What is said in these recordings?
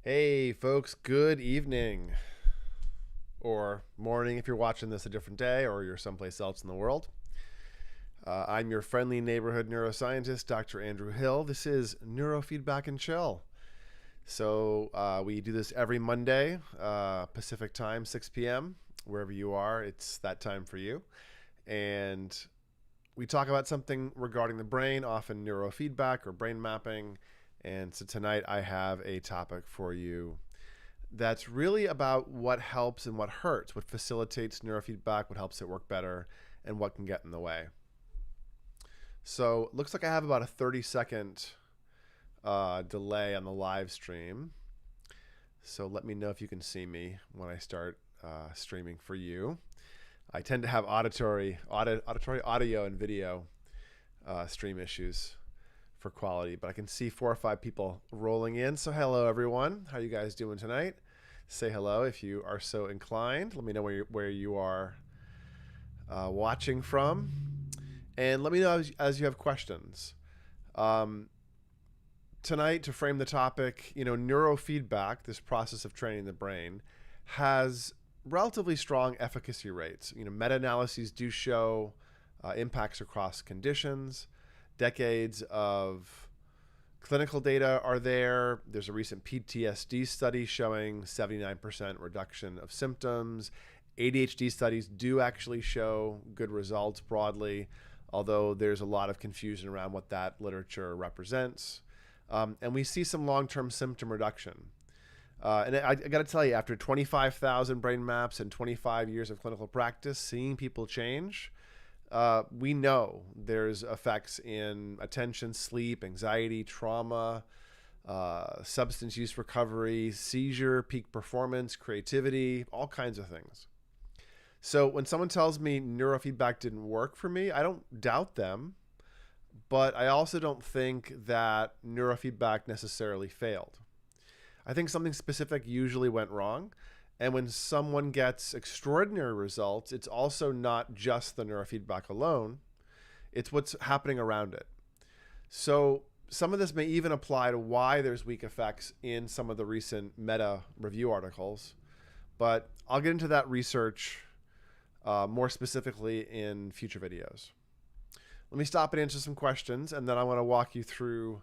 Hey, folks, good evening or morning if you're watching this a different day or you're someplace else in the world. I'm your friendly neighborhood neuroscientist, Dr. Andrew Hill. This is Neurofeedback and Chill. So we do this every Monday, Pacific time, 6 p.m. Wherever you are, it's that time for you. And we talk about something regarding the brain, often neurofeedback or brain mapping. And so tonight I have a topic for you that's really about what helps and what hurts, what facilitates neurofeedback, what helps it work better, and what can get in the way. So it looks like I have about a 30-second delay on the live stream. So let me know if you can see me when I start streaming for you. I tend to have auditory audio and video stream issues for quality, but I can see 4 or 5 people rolling in. So hello, everyone. How are you guys doing tonight? Say hello if you are so inclined. Let me know where you are watching from. And let me know as you have questions. Tonight, to frame the topic, neurofeedback, this process of training the brain, has relatively strong efficacy rates. Meta-analyses do show impacts across conditions. Decades of clinical data are there. There's a recent PTSD study showing 79% reduction of symptoms. ADHD studies do actually show good results broadly, although there's a lot of confusion around what that literature represents. And we see some long-term symptom reduction. And I got to tell you, after 25,000 brain maps and 25 years of clinical practice, seeing people change, we know there's effects in attention, sleep, anxiety, trauma, substance use recovery, seizure, peak performance, creativity, all kinds of things. So when someone tells me neurofeedback didn't work for me, I don't doubt them, but I also don't think that neurofeedback necessarily failed. I think something specific usually went wrong. And when someone gets extraordinary results, it's also not just the neurofeedback alone. It's what's happening around it. So some of this may even apply to why there's weak effects in some of the recent meta review articles. But I'll get into that research more specifically in future videos. Let me stop and answer some questions, and then I want to walk you through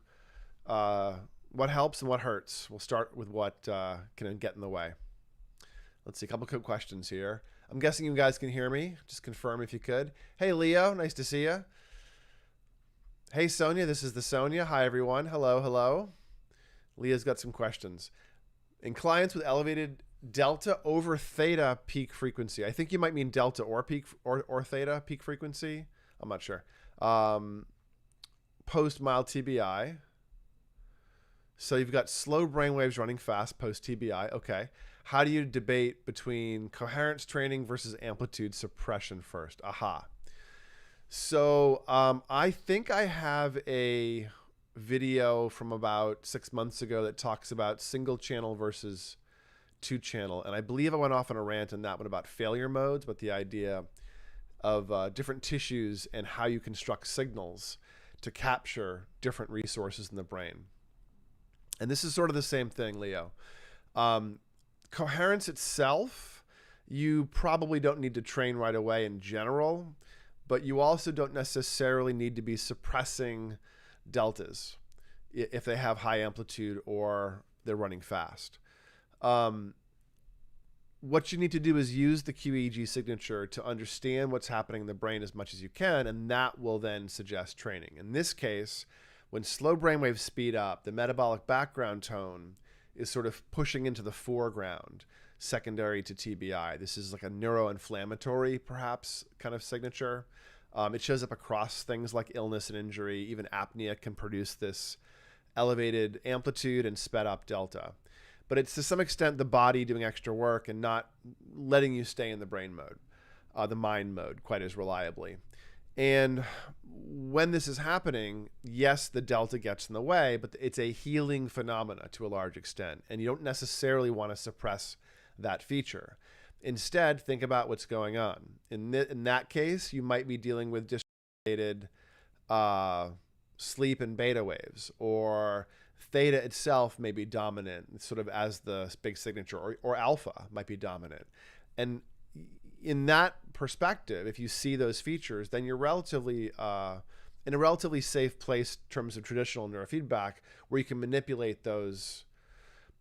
what helps and what hurts. We'll start with what can get in the way. Let's see, a couple quick questions here. I'm guessing you guys can hear me. Just confirm if you could. Hey, Leo, nice to see you. Hey, Sonia, this is the Sonia. Hi, everyone. Hello, hello. Leah's got some questions. In clients with elevated delta over theta peak frequency, I think you might mean delta or peak or theta peak frequency. I'm not sure. Post mild TBI. So you've got slow brain waves running fast post TBI. Okay. How do you debate between coherence training versus amplitude suppression first? Aha. So I think I have a video from about 6 months ago that talks about single channel versus 2-channel. And I believe I went off on a rant in that one about failure modes, but the idea of different tissues and how you construct signals to capture different resources in the brain. And this is sort of the same thing, Leo. Coherence itself, you probably don't need to train right away in general, but you also don't necessarily need to be suppressing deltas if they have high amplitude or they're running fast. What you need to do is use the QEEG signature to understand what's happening in the brain as much as you can, and that will then suggest training. In this case, when slow brainwaves speed up, the metabolic background tone is sort of pushing into the foreground, secondary to TBI. This is like a neuroinflammatory, perhaps, kind of signature. It shows up across things like illness and injury. Even apnea can produce this elevated amplitude and sped up delta. But it's to some extent the body doing extra work and not letting you stay in the brain mode, the mind mode, quite as reliably. And when this is happening, yes, the delta gets in the way, but it's a healing phenomena to a large extent. And you don't necessarily want to suppress that feature. Instead, think about what's going on. In that case, you might be dealing with dysregulated sleep and beta waves, or theta itself may be dominant, sort of as the big signature, or alpha might be dominant. And in that perspective, if you see those features, then you're relatively in a relatively safe place in terms of traditional neurofeedback, where you can manipulate those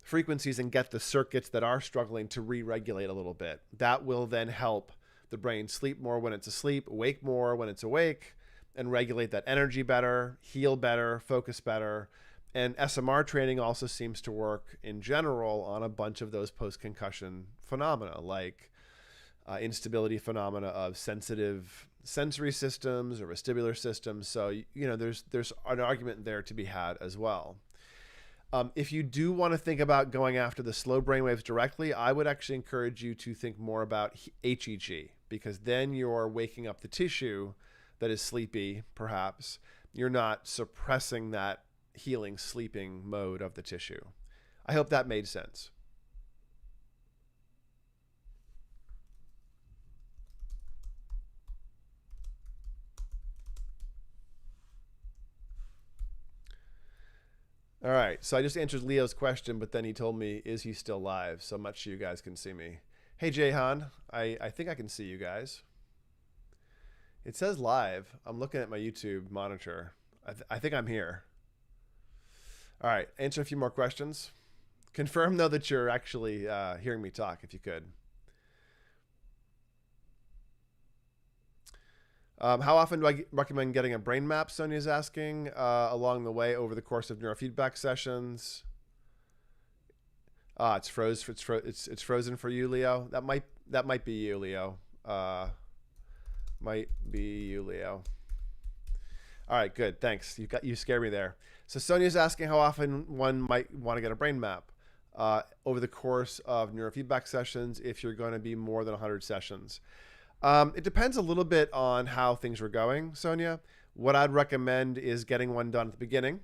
frequencies and get the circuits that are struggling to re-regulate a little bit. That will then help the brain sleep more when it's asleep, awake more when it's awake, and regulate that energy better, heal better, focus better. And SMR training also seems to work in general on a bunch of those post-concussion phenomena, like instability phenomena of sensitive sensory systems or vestibular systems. So, there's an argument there to be had as well. If you do want to think about going after the slow brainwaves directly, I would actually encourage you to think more about HEG, because then you're waking up the tissue that is sleepy, perhaps. You're not suppressing that healing, sleeping mode of the tissue. I hope that made sense. All right, so I just answered Leo's question, but then he told me, is he still live? So much so you guys can see me. Hey, Jehan, I think I can see you guys. It says live. I'm looking at my YouTube monitor. I think I'm here. All right, answer a few more questions. Confirm, though, that you're actually hearing me talk, if you could. How often do I recommend getting a brain map? Sonia's asking. Along the way, over the course of neurofeedback sessions. It's frozen for you, Leo. That might be you, Leo. Might be you, Leo. All right, good. Thanks. You scared me there. So Sonia's asking how often one might want to get a brain map over the course of neurofeedback sessions, if you're going to be more than 100 sessions. It depends a little bit on how things are going, Sonia. What I'd recommend is getting one done at the beginning,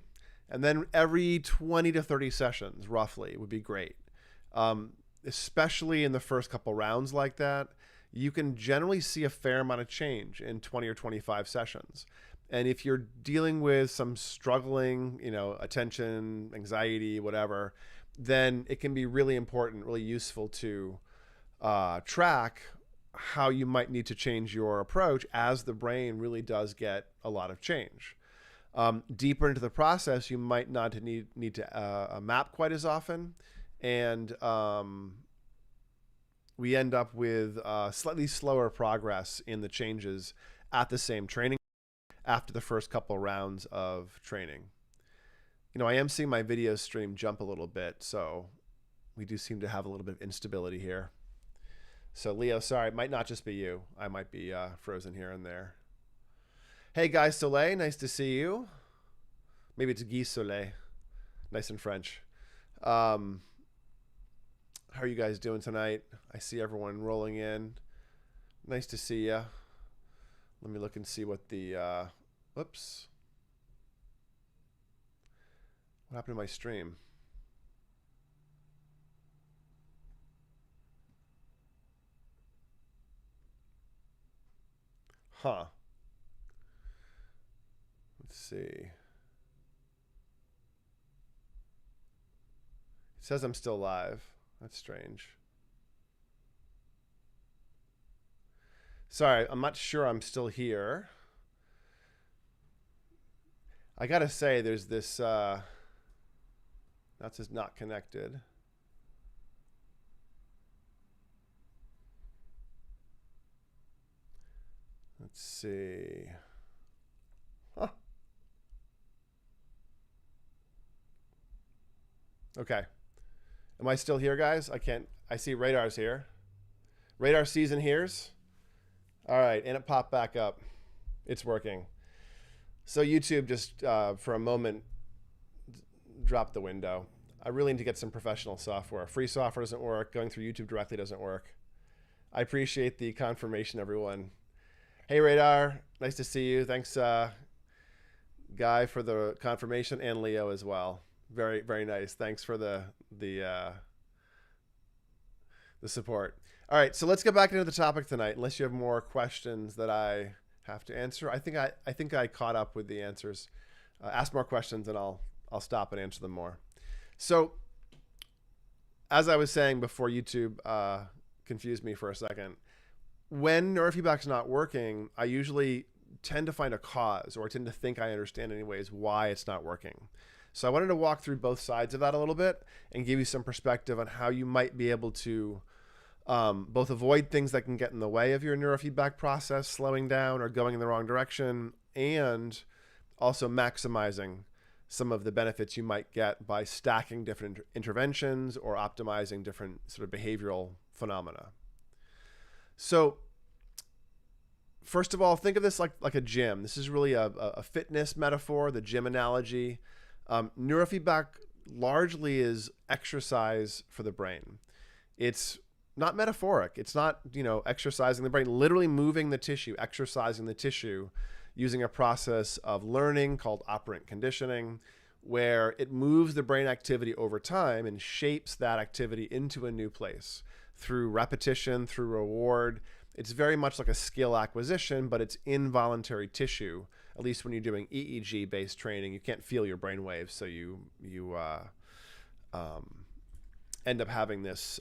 and then every 20 to 30 sessions, roughly, would be great. Especially in the first couple rounds like that, you can generally see a fair amount of change in 20 or 25 sessions. And if you're dealing with some struggling, attention, anxiety, whatever, then it can be really important, really useful to track how you might need to change your approach as the brain really does get a lot of change. Deeper into the process, you might not need to map quite as often, and we end up with slightly slower progress in the changes at the same training after the first couple rounds of training. I am seeing my video stream jump a little bit, so we do seem to have a little bit of instability here. So Leo, sorry, it might not just be you. I might be frozen here and there. Hey, Guy Soleil, nice to see you. Maybe it's Guy Soleil, nice and French. How are you guys doing tonight? I see everyone rolling in. Nice to see you. Let me look and see what the, whoops. What happened to my stream? Huh. Let's see. It says I'm still live. That's strange. Sorry, I'm not sure I'm still here. I gotta say, there's this, that's just not connected. Let's see. Huh. Okay. Am I still here, guys? I see Radar's here. Radar sees and hears. All right, and it popped back up. It's working. So YouTube just, for a moment, dropped the window. I really need to get some professional software. Free software doesn't work. Going through YouTube directly doesn't work. I appreciate the confirmation, everyone. Hey, Radar. Nice to see you. Thanks, Guy, for the confirmation, and Leo as well. Very, very nice. Thanks for the support. All right, so let's get back into the topic tonight. Unless you have more questions that I have to answer, I think I caught up with the answers. Ask more questions, and I'll I'll stop and answer them more. So as I was saying before YouTube confused me for a second, when neurofeedback's not working, I usually tend to find a cause, or tend to think I understand anyways why it's not working. So I wanted to walk through both sides of that a little bit and give you some perspective on how you might be able to both avoid things that can get in the way of your neurofeedback process slowing down or going in the wrong direction, and also maximizing some of the benefits you might get by stacking different interventions or optimizing different sort of behavioral phenomena. So first of all, think of this like a gym. This is really a fitness metaphor, the gym analogy. Neurofeedback largely is exercise for the brain. It's not metaphoric. It's not, exercising the brain, literally moving the tissue, exercising the tissue using a process of learning called operant conditioning, where it moves the brain activity over time and shapes that activity into a new place through repetition, through reward. It's very much like a skill acquisition, but it's involuntary tissue. At least when you're doing EEG-based training, you can't feel your brain waves, so you end up having this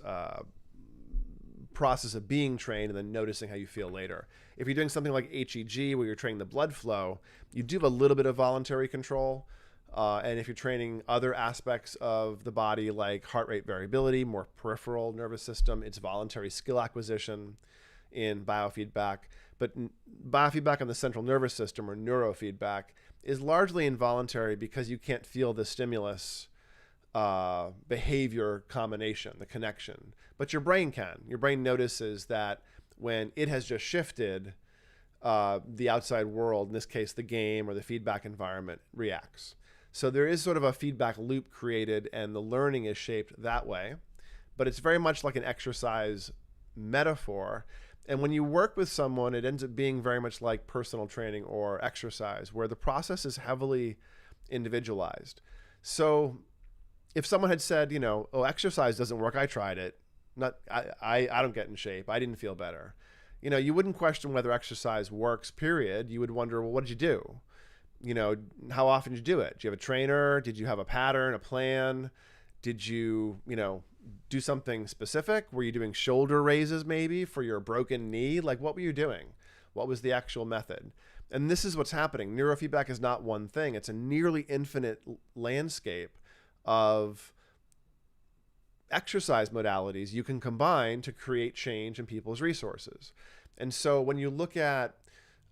process of being trained and then noticing how you feel later. If you're doing something like HEG, where you're training the blood flow, you do have a little bit of voluntary control. And if you're training other aspects of the body, like heart rate variability, more peripheral nervous system, it's voluntary skill acquisition in biofeedback. But biofeedback on the central nervous system, or neurofeedback, is largely involuntary because you can't feel the stimulus behavior combination, the connection. But your brain can. Your brain notices that when it has just shifted, the outside world, in this case the game or the feedback environment, reacts. So there is sort of a feedback loop created, and the learning is shaped that way. But it's very much like an exercise metaphor. And when you work with someone, it ends up being very much like personal training or exercise, where the process is heavily individualized. So if someone had said, oh, exercise doesn't work, I tried it, I don't get in shape, I didn't feel better, you wouldn't question whether exercise works, period. You would wonder, well, what did you do? How often did you do it? Did you have a trainer? Did you have a pattern, a plan? Did you, do something specific? Were you doing shoulder raises maybe for your broken knee? Like, what were you doing? What was the actual method? And this is what's happening. Neurofeedback is not one thing. It's a nearly infinite landscape of exercise modalities you can combine to create change in people's resources. And so when you look at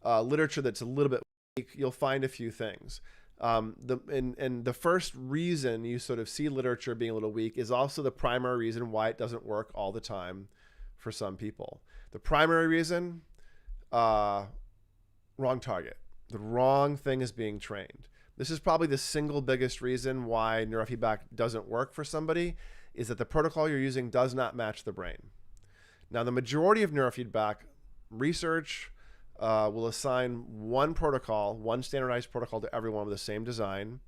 literature that's a little bit weak, you'll find a few things. The first reason you sort of see literature being a little weak is also the primary reason why it doesn't work all the time for some people. The primary reason, wrong target. The wrong thing is being trained. This is probably the single biggest reason why neurofeedback doesn't work for somebody, is that the protocol you're using does not match the brain. Now, the majority of neurofeedback research will assign one protocol, one standardized protocol to everyone with the same design.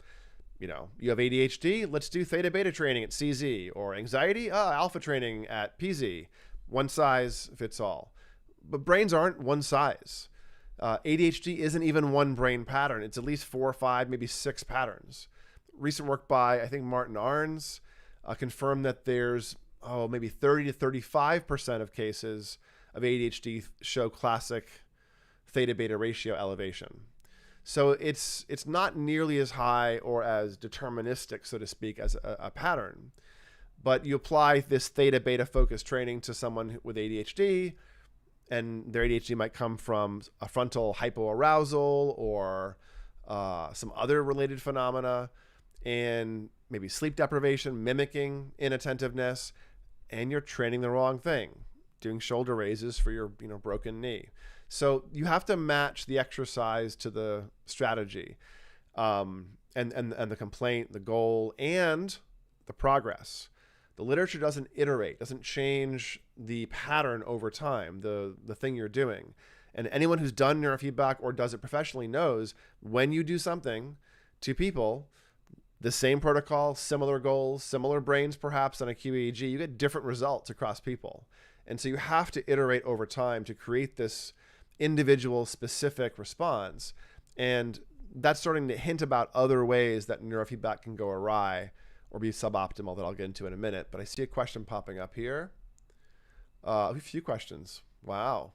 You have ADHD, let's do theta beta training at CZ, or anxiety, alpha training at PZ. One size fits all. But brains aren't one size. ADHD isn't even one brain pattern. It's at least 4 or 5, maybe 6 patterns. Recent work by, I think, Martin Arns confirmed that there's maybe 30 to 35% of cases of ADHD show classic theta beta ratio elevation. So it's not nearly as high or as deterministic, so to speak, as a pattern. But you apply this theta beta focused training to someone with ADHD, and their ADHD might come from a frontal hypoarousal or some other related phenomena, and maybe sleep deprivation, mimicking inattentiveness, and you're training the wrong thing, doing shoulder raises for your broken knee. So you have to match the exercise to the strategy, and the complaint, the goal, and the progress. The literature doesn't iterate, doesn't change the pattern over time, the thing you're doing. And anyone who's done neurofeedback or does it professionally knows when you do something to people, the same protocol, similar goals, similar brains perhaps on a QEEG, you get different results across people. And so you have to iterate over time to create this individual specific response. And that's starting to hint about other ways that neurofeedback can go awry or be suboptimal that I'll get into in a minute. But I see a question popping up here. A few questions. Wow.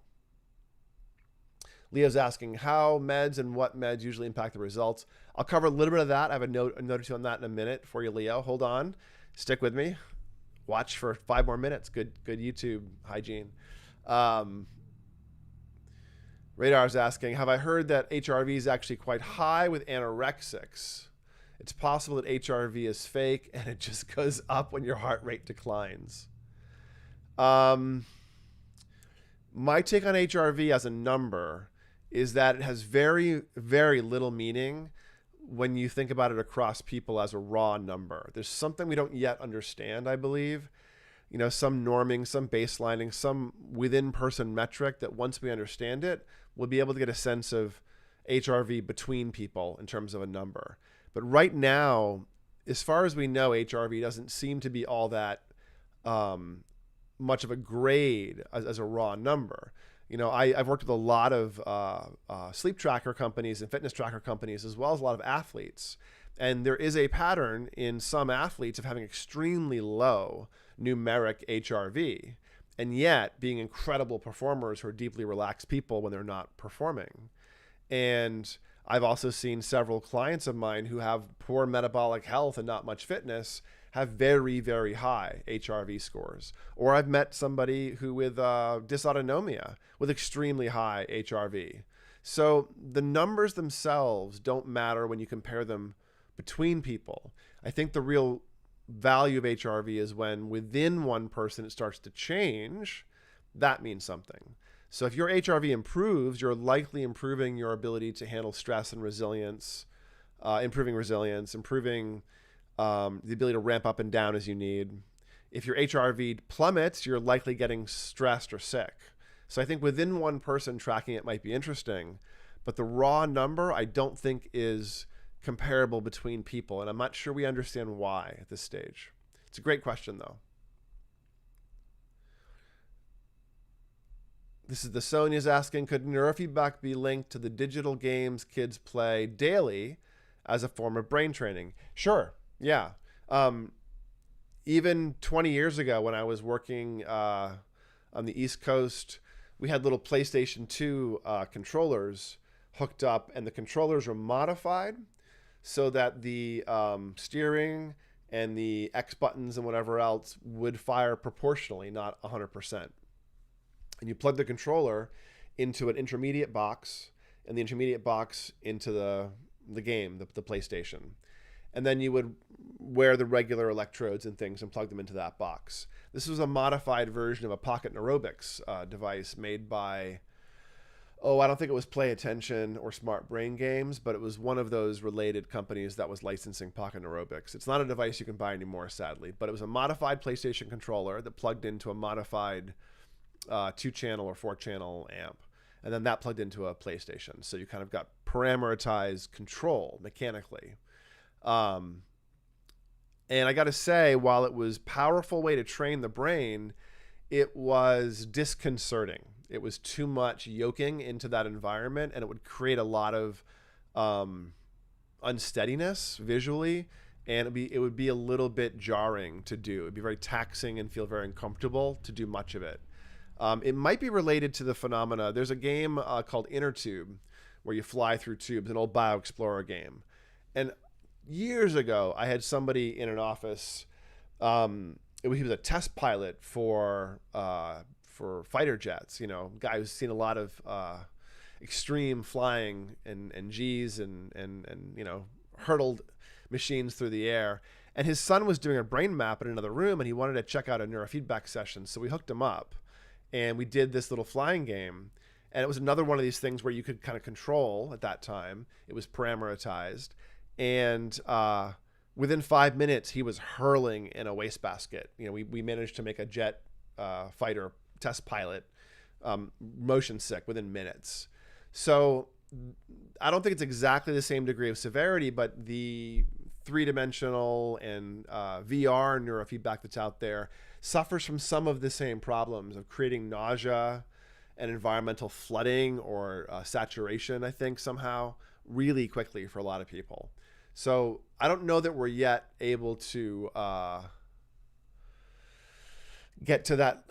Leo's asking how meds and what meds usually impact the results. I'll cover a little bit of that. I have a note or two on that in a minute for you, Leo. Hold on. Stick with me. Watch for 5 more minutes. Good YouTube hygiene. Radar's asking, have I heard that HRV is actually quite high with anorexics? It's possible that HRV is fake and it just goes up when your heart rate declines. My take on HRV as a number is that it has very, very little meaning when you think about it across people as a raw number. There's something we don't yet understand, I believe. You know, some norming, some baselining, some within person metric that once we understand it, we'll be able to get a sense of HRV between people in terms of a number. But right now, as far as we know, HRV doesn't seem to be all that much of a grade as a raw number. You know, I've worked with a lot of sleep tracker companies and fitness tracker companies, as well as a lot of athletes. And there is a pattern in some athletes of having extremely low numeric HRV, and yet being incredible performers who are deeply relaxed people when they're not performing. And I've also seen several clients of mine who have poor metabolic health and not much fitness have very, very high HRV scores. Or I've met somebody who with dysautonomia with extremely high HRV. So the numbers themselves don't matter when you compare them between people. I think the real value of HRV is when within one person it starts to change. That means something. So if your HRV improves, you're likely improving your ability to handle stress and resilience, improving resilience, improving the ability to ramp up and down as you need. If your HRV plummets, you're likely getting stressed or sick. So I think within one person tracking it might be interesting, but the raw number I don't think is comparable between people, and I'm not sure we understand why at this stage. It's a great question though. This is the Sonia's asking, could neurofeedback be linked to the digital games kids play daily as a form of brain training? Sure. Yeah. Even 20 years ago when I was working on the East Coast, we had little PlayStation 2 controllers hooked up, and the controllers were modified so that the steering and the X buttons and whatever else would fire proportionally, not 100%. And you plug the controller into an intermediate box, and the intermediate box into the game, the PlayStation. And then you would wear the regular electrodes and things and plug them into that box. This was a modified version of a pocket neurobics device made by, I don't think it was Play Attention or Smart Brain Games, but it was one of those related companies that was licensing pocket neurobics. It's not a device you can buy anymore, sadly, but it was a modified PlayStation controller that plugged into a modified 2-channel or 4-channel amp. And then that plugged into a PlayStation. So you kind of got parameterized control mechanically. And I got to say, while it was a powerful way to train the brain, it was disconcerting. It was too much yoking into that environment, and it would create a lot of unsteadiness visually, and it would be a little bit jarring to do. It would be very taxing and feel very uncomfortable to do much of it. It might be related to the phenomena. There's a game called Inner Tube where you fly through tubes, an old BioExplorer game. And years ago, I had somebody in an office. He was a test pilot for fighter jets. You know, guy who's seen a lot of extreme flying and G's and you know, hurtled machines through the air. And his son was doing a brain map in another room, and he wanted to check out a neurofeedback session. So we hooked him up, and we did this little flying game. And it was another one of these things where you could kind of control at that time. It was parameterized. And within 5 minutes, he was hurling in a wastebasket. You know, we managed to make a jet fighter test pilot motion sick within minutes. So I don't think it's exactly the same degree of severity, but the 3-dimensional and VR neurofeedback that's out there suffers from some of the same problems of creating nausea and environmental flooding or saturation, I think, somehow, really quickly for a lot of people. So I don't know that we're yet able to get to that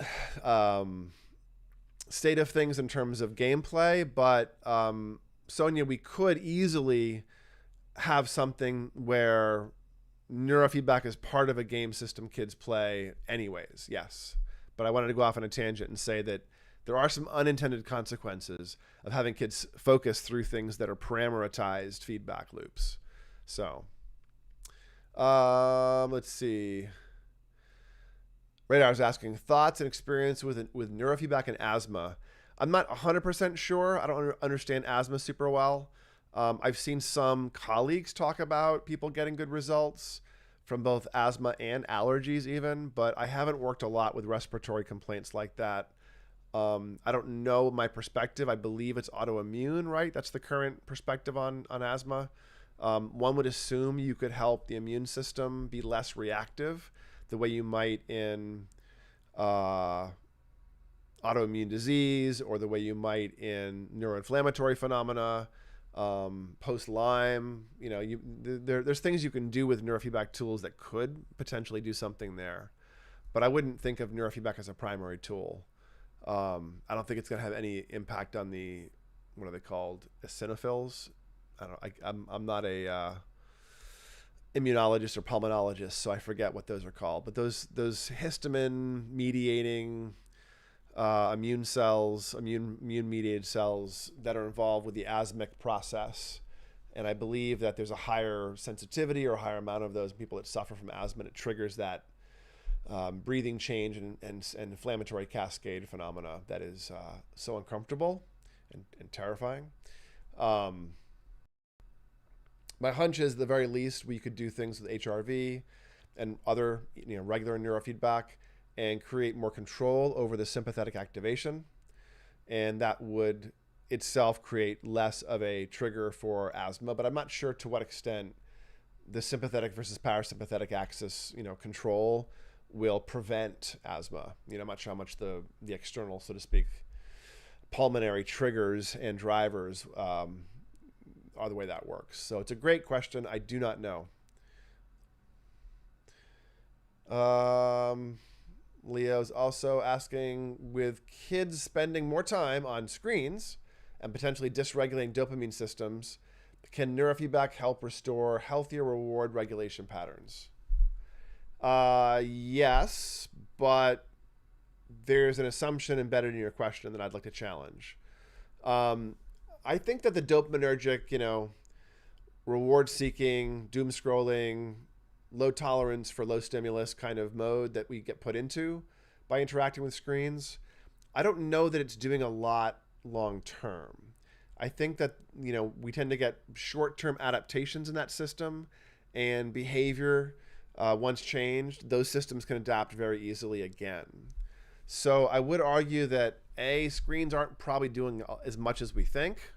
state of things in terms of gameplay, but Sonia, we could easily have something where neurofeedback is part of a game system kids play anyways, yes. But I wanted to go off on a tangent and say that there are some unintended consequences of having kids focus through things that are parameterized feedback loops. So let's see. Radar is asking thoughts and experience with neurofeedback and asthma. I'm not 100% sure. I don't understand asthma super well. I've seen some colleagues talk about people getting good results from both asthma and allergies even, but I haven't worked a lot with respiratory complaints like that. I don't know my perspective. I believe it's autoimmune, right? That's the current perspective on asthma. One would assume you could help the immune system be less reactive the way you might in autoimmune disease, or the way you might in neuroinflammatory phenomena, post-Lyme. You know, there's things you can do with neurofeedback tools that could potentially do something there. But I wouldn't think of neurofeedback as a primary tool. I don't think it's going to have any impact on the, what are they called, eosinophils? I'm not a immunologist or pulmonologist, so I forget what those are called. But those histamine mediating immune mediated cells that are involved with the asthmic process. And I believe that there's a higher sensitivity or a higher amount of those people that suffer from asthma, and it triggers that breathing change and inflammatory cascade phenomena that is so uncomfortable and terrifying. My hunch is, at the very least, we could do things with HRV and other, regular neurofeedback and create more control over the sympathetic activation. And that would itself create less of a trigger for asthma, but I'm not sure to what extent the sympathetic versus parasympathetic axis, control will prevent asthma. I'm not sure how much the external, so to speak, pulmonary triggers and drivers are the way that works. So it's a great question. I do not know. Leo's also asking, with kids spending more time on screens and potentially dysregulating dopamine systems, can neurofeedback help restore healthier reward regulation patterns? Yes, but there's an assumption embedded in your question that I'd like to challenge. I think that the dopaminergic, reward-seeking, doom-scrolling, low tolerance for low stimulus kind of mode that we get put into by interacting with screens, I don't know that it's doing a lot long-term. I think that, we tend to get short-term adaptations in that system, and behavior, once changed, those systems can adapt very easily again. So I would argue that screens aren't probably doing as much as we think,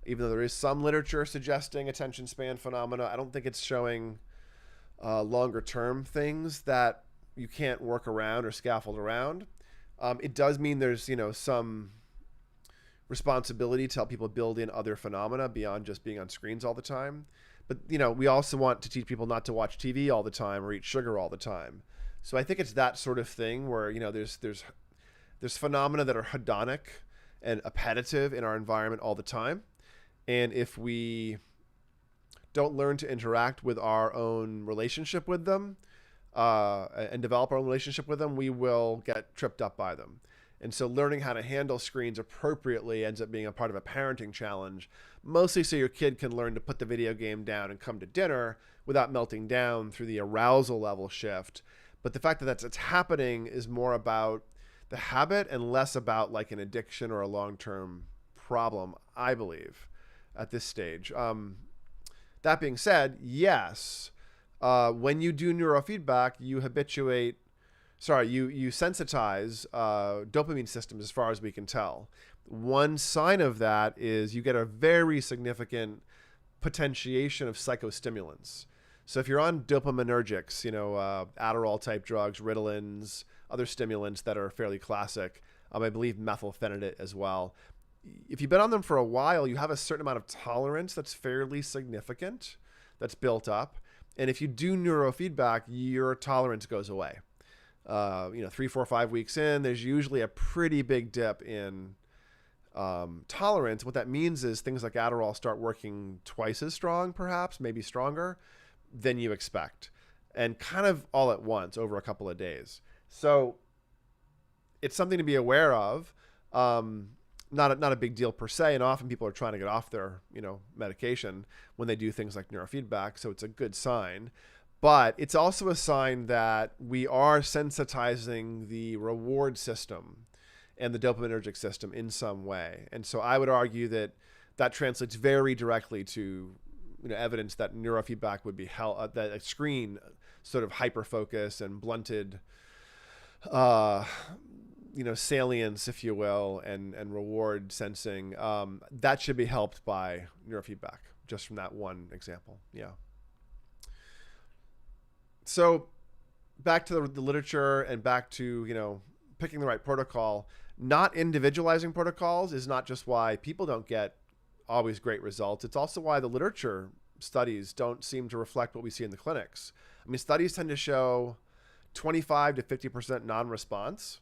even though there is some literature suggesting attention span phenomena. I don't think it's showing longer term things that you can't work around or scaffold around. It does mean there's, some responsibility to help people build in other phenomena beyond just being on screens all the time. But, we also want to teach people not to watch TV all the time or eat sugar all the time. So I think it's that sort of thing where, there's phenomena that are hedonic and appetitive in our environment all the time. And if we don't learn to interact with our own relationship with them and develop our own relationship with them, we will get tripped up by them. And so learning how to handle screens appropriately ends up being a part of a parenting challenge, mostly so your kid can learn to put the video game down and come to dinner without melting down through the arousal level shift. But the fact that it's happening is more about the habit and less about like an addiction or a long-term problem, I believe, at this stage. That being said, yes, when you do neurofeedback, you sensitize dopamine systems as far as we can tell. One sign of that is you get a very significant potentiation of psychostimulants. So if you're on dopaminergics, Adderall type drugs, Ritalins, other stimulants that are fairly classic, I believe methylphenidate as well, if you've been on them for a while, you have a certain amount of tolerance that's fairly significant, that's built up. And if you do neurofeedback, your tolerance goes away. 3, 4, 5 weeks in, there's usually a pretty big dip in tolerance. What that means is things like Adderall start working twice as strong, perhaps, maybe stronger than you expect, and kind of all at once over a couple of days. So it's something to be aware of. Not a big deal per se, and often people are trying to get off their medication when they do things like neurofeedback, so it's a good sign. But it's also a sign that we are sensitizing the reward system and the dopaminergic system in some way. And so I would argue that that translates very directly to evidence that neurofeedback would be that a screen sort of hyper-focus and blunted salience, if you will, and reward sensing, that should be helped by neurofeedback, just from that one example. Yeah. So back to the literature and back to, picking the right protocol. Not individualizing protocols is not just why people don't get always great results. It's also why the literature studies don't seem to reflect what we see in the clinics. I mean, studies tend to show 25 to 50% non-response.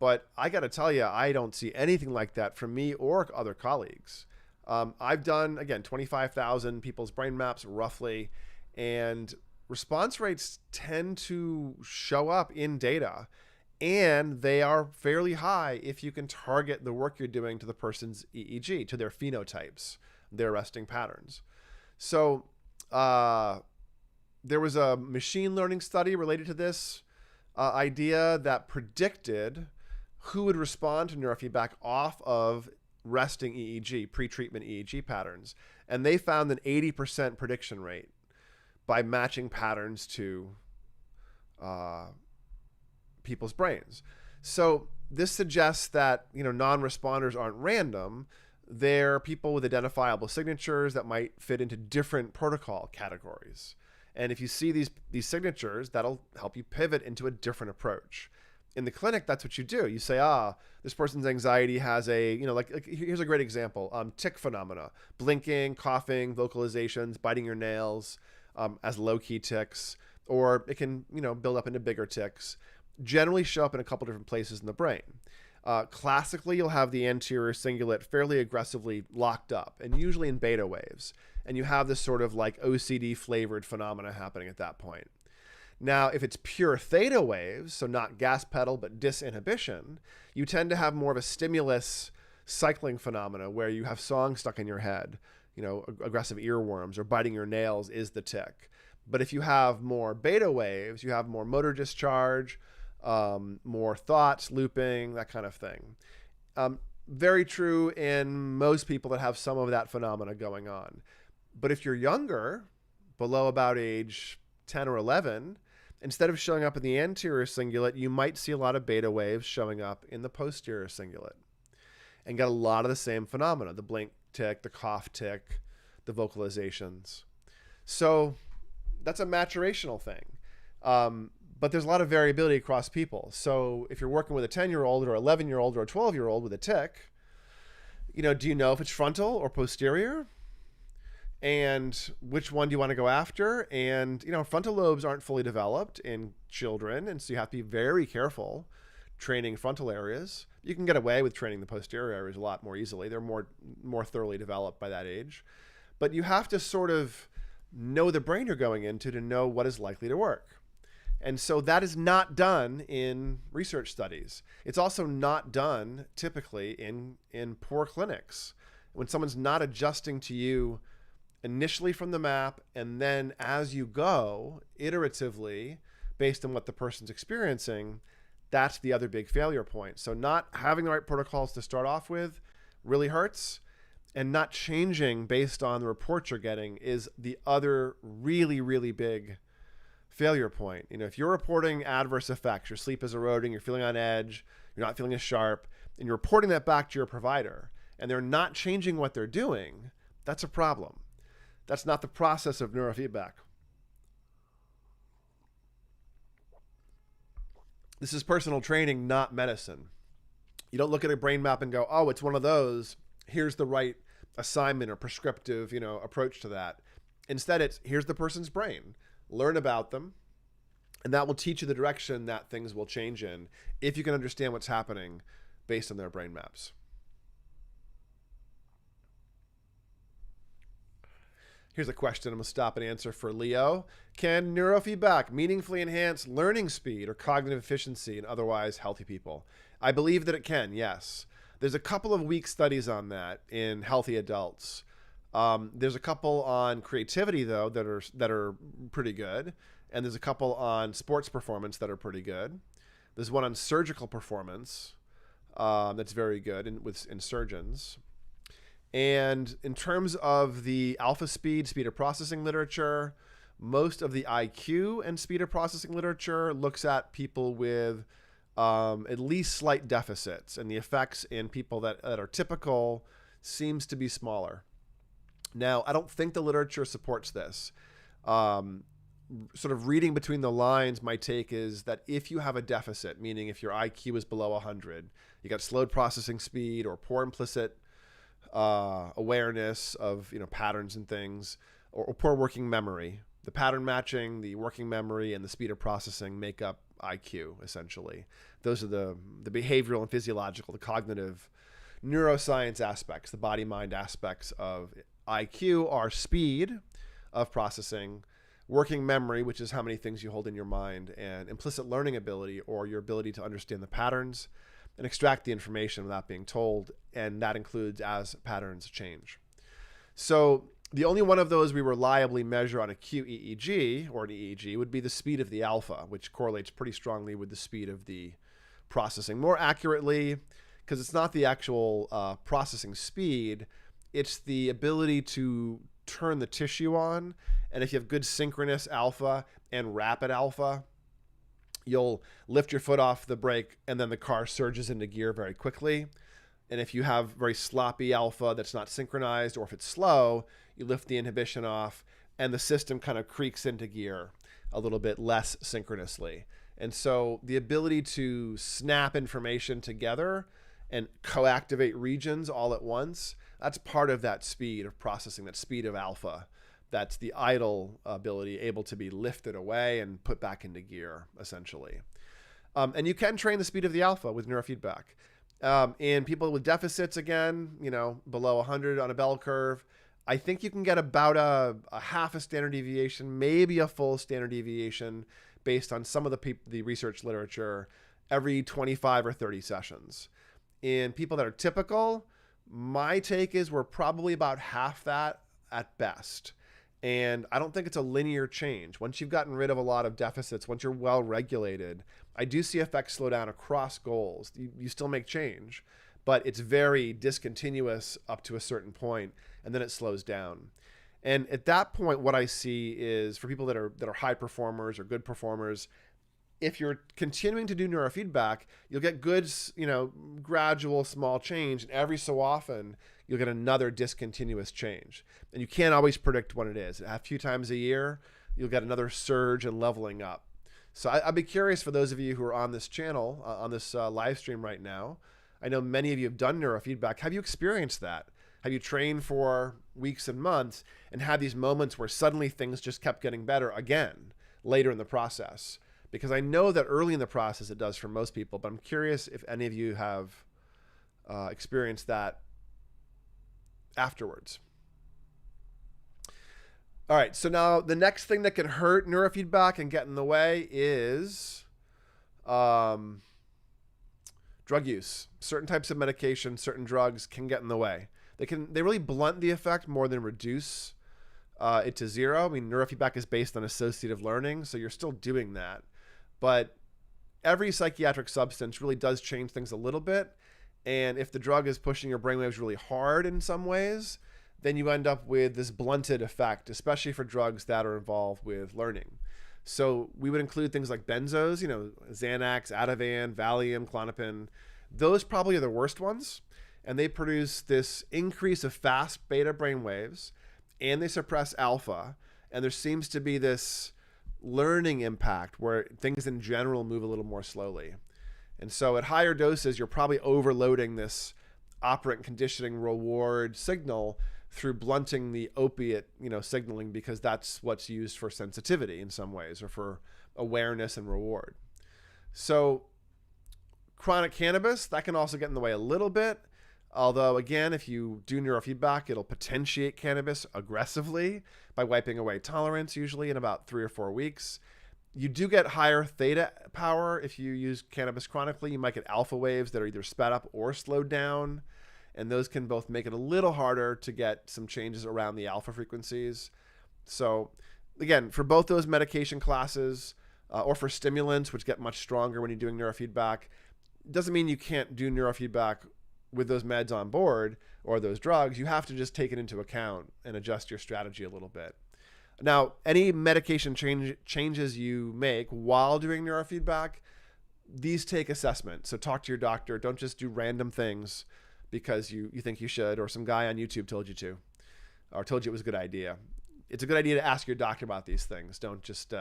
But I got to tell you, I don't see anything like that from me or other colleagues. I've done, again, 25,000 people's brain maps roughly, and response rates tend to show up in data, and they are fairly high if you can target the work you're doing to the person's EEG, to their phenotypes, their resting patterns. So there was a machine learning study related to this idea that predicted who would respond to neurofeedback off of resting EEG, pre-treatment EEG patterns. And they found an 80% prediction rate by matching patterns to people's brains. So this suggests that non-responders aren't random. They're people with identifiable signatures that might fit into different protocol categories. And if you see these signatures, that'll help you pivot into a different approach. In the clinic, that's what you do. You say, this person's anxiety has a, here's a great example. Tic phenomena, blinking, coughing, vocalizations, biting your nails as low-key tics, or it can, build up into bigger tics, generally show up in a couple different places in the brain. Classically, you'll have the anterior cingulate fairly aggressively locked up, and usually in beta waves. And you have this sort of like OCD flavored phenomena happening at that point. Now, if it's pure theta waves, so not gas pedal, but disinhibition, you tend to have more of a stimulus cycling phenomena where you have songs stuck in your head, aggressive earworms or biting your nails is the tic. But if you have more beta waves, you have more motor discharge, more thoughts looping, that kind of thing. Very true in most people that have some of that phenomena going on. But if you're younger, below about age 10 or 11, instead of showing up in the anterior cingulate, you might see a lot of beta waves showing up in the posterior cingulate and get a lot of the same phenomena, the blink tic, the cough tic, the vocalizations. So that's a maturational thing. But there's a lot of variability across people. So if you're working with a 10-year-old or 11-year-old or a 12-year-old with a tic, do you know if it's frontal or posterior? And which one do you want to go after? And, frontal lobes aren't fully developed in children. And so you have to be very careful training frontal areas. You can get away with training the posterior areas a lot more easily. They're more thoroughly developed by that age. But you have to sort of know the brain you're going into to know what is likely to work. And so that is not done in research studies. It's also not done typically in poor clinics. When someone's not adjusting to you initially from the map, and then as you go, iteratively, based on what the person's experiencing, that's the other big failure point. So not having the right protocols to start off with really hurts, and not changing based on the reports you're getting is the other really, really big failure point. If you're reporting adverse effects, your sleep is eroding, you're feeling on edge, you're not feeling as sharp, and you're reporting that back to your provider, and they're not changing what they're doing, that's a problem. That's not the process of neurofeedback. This is personal training, not medicine. You don't look at a brain map and go, oh, it's one of those. here's the right assignment or prescriptive, approach to that. Instead, it's here's the person's brain. Learn about them, and that will teach you the direction that things will change in if you can understand what's happening based on their brain maps. Here's a question I'm going to stop and answer for Leo. Can neurofeedback meaningfully enhance learning speed or cognitive efficiency in otherwise healthy people? I believe that it can, yes. There's a couple of weak studies on that in healthy adults. There's a couple on creativity, though, that are pretty good. And there's a couple on sports performance that are pretty good. There's one on surgical performance that's very good in surgeons. And in terms of the alpha speed of processing literature, most of the IQ and speed of processing literature looks at people with at least slight deficits, and the effects in people that are typical seems to be smaller. Now, I don't think the literature supports this. Sort of reading between the lines, my take is that if you have a deficit, meaning if your IQ is below 100, you got slowed processing speed or poor implicit awareness of patterns and things, or poor working memory. The pattern matching, the working memory, and the speed of processing make up IQ, essentially. Those are the behavioral and physiological, the cognitive neuroscience aspects, the body-mind aspects of IQ are speed of processing, working memory, which is how many things you hold in your mind, and implicit learning ability, or your ability to understand the patterns and extract the information without being told, and that includes as patterns change. So the only one of those we reliably measure on a QEEG or an EEG would be the speed of the alpha, which correlates pretty strongly with the speed of the processing. More accurately, because it's not the actual processing speed, it's the ability to turn the tissue on. And if you have good synchronous alpha and rapid alpha, you'll lift your foot off the brake and then the car surges into gear very quickly. And if you have very sloppy alpha that's not synchronized, or if it's slow, you lift the inhibition off and the system kind of creaks into gear a little bit less synchronously. And so the ability to snap information together and co-activate regions all at once, that's part of that speed of processing, that speed of alpha. That's the idle ability, able to be lifted away and put back into gear, essentially. And you can train the speed of the alpha with neurofeedback. In people with deficits, again, below 100 on a bell curve, I think you can get about a half a standard deviation, maybe a full standard deviation, based on some of the research literature, every 25 or 30 sessions. In people that are typical, my take is we're probably about half that at best. And I don't think it's a linear change. Once you've gotten rid of a lot of deficits, once you're well regulated, I do see effects slow down across goals. You still make change, but it's very discontinuous up to a certain point, and then it slows down. And at that point, what I see is for people that are high performers or good performers, if you're continuing to do neurofeedback, you'll get good, gradual small change, and every so often you'll get another discontinuous change. And you can't always predict when it is. A few times a year, you'll get another surge and leveling up. So I'd be curious for those of you who are on this channel, on this live stream right now. I know many of you have done neurofeedback. Have you experienced that? Have you trained for weeks and months and had these moments where suddenly things just kept getting better again later in the process? Because I know that early in the process it does for most people, but I'm curious if any of you have experienced that afterwards. All right, so now the next thing that can hurt neurofeedback and get in the way is drug use. Certain types of medication, certain drugs can get in the way. They really blunt the effect more than reduce it to zero. I mean, neurofeedback is based on associative learning, so you're still doing that. But every psychiatric substance really does change things a little bit. And if the drug is pushing your brainwaves really hard in some ways, then you end up with this blunted effect, especially for drugs that are involved with learning. So we would include things like benzos, Xanax, Ativan, Valium, Klonopin. Those probably are the worst ones. And they produce this increase of fast beta brainwaves, and they suppress alpha. And there seems to be this learning impact where things in general move a little more slowly. And so at higher doses, you're probably overloading this operant conditioning reward signal through blunting the opiate, signaling, because that's what's used for sensitivity in some ways, or for awareness and reward. So chronic cannabis, that can also get in the way a little bit. Although, again, if you do neurofeedback, it'll potentiate cannabis aggressively by wiping away tolerance, usually in about 3 or 4 weeks. You do get higher theta power if you use cannabis chronically. You might get alpha waves that are either sped up or slowed down. And those can both make it a little harder to get some changes around the alpha frequencies. So, again, for both those medication classes, or for stimulants, which get much stronger when you're doing neurofeedback, doesn't mean you can't do neurofeedback with those meds on board or those drugs. You have to just take it into account and adjust your strategy a little bit. Now, any medication changes you make while doing neurofeedback, these take assessment. So talk to your doctor. Don't just do random things because you think you should, or some guy on YouTube told you to, or told you it was a good idea. It's a good idea to ask your doctor about these things. Don't just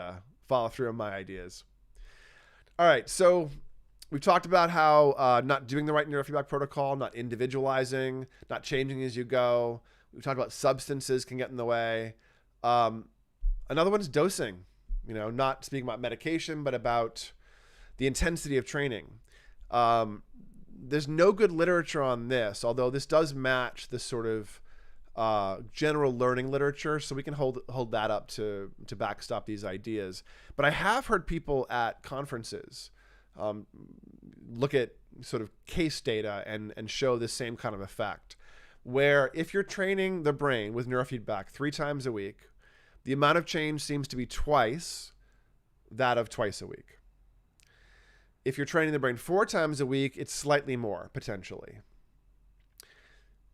follow through on my ideas. All right, so we've talked about how not doing the right neurofeedback protocol, not individualizing, not changing as you go. We've talked about substances can get in the way. Another one is dosing, not speaking about medication, but about the intensity of training. There's no good literature on this, although this does match this sort of general learning literature, so we can hold that up to backstop these ideas. But I have heard people at conferences look at sort of case data and show the same kind of effect, where if you're training the brain with neurofeedback 3 times a week, the amount of change seems to be twice that of twice a week. If you're training the brain 4 times a week, it's slightly more, potentially.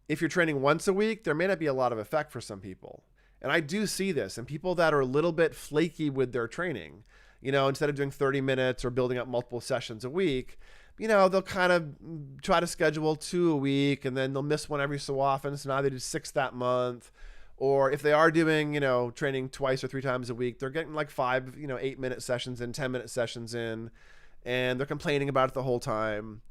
If you're training once a week, there may not be a lot of effect for some people. And I do see this in people that are a little bit flaky with their training. Instead of doing 30 minutes or building up multiple sessions a week, they'll kind of try to schedule 2 a week, and then they'll miss one every so often. So now they do 6 that month. Or if they are doing, training twice or 3 times a week, they're getting like 5, 8-minute sessions in, 10-minute sessions in, and they're complaining about it the whole time.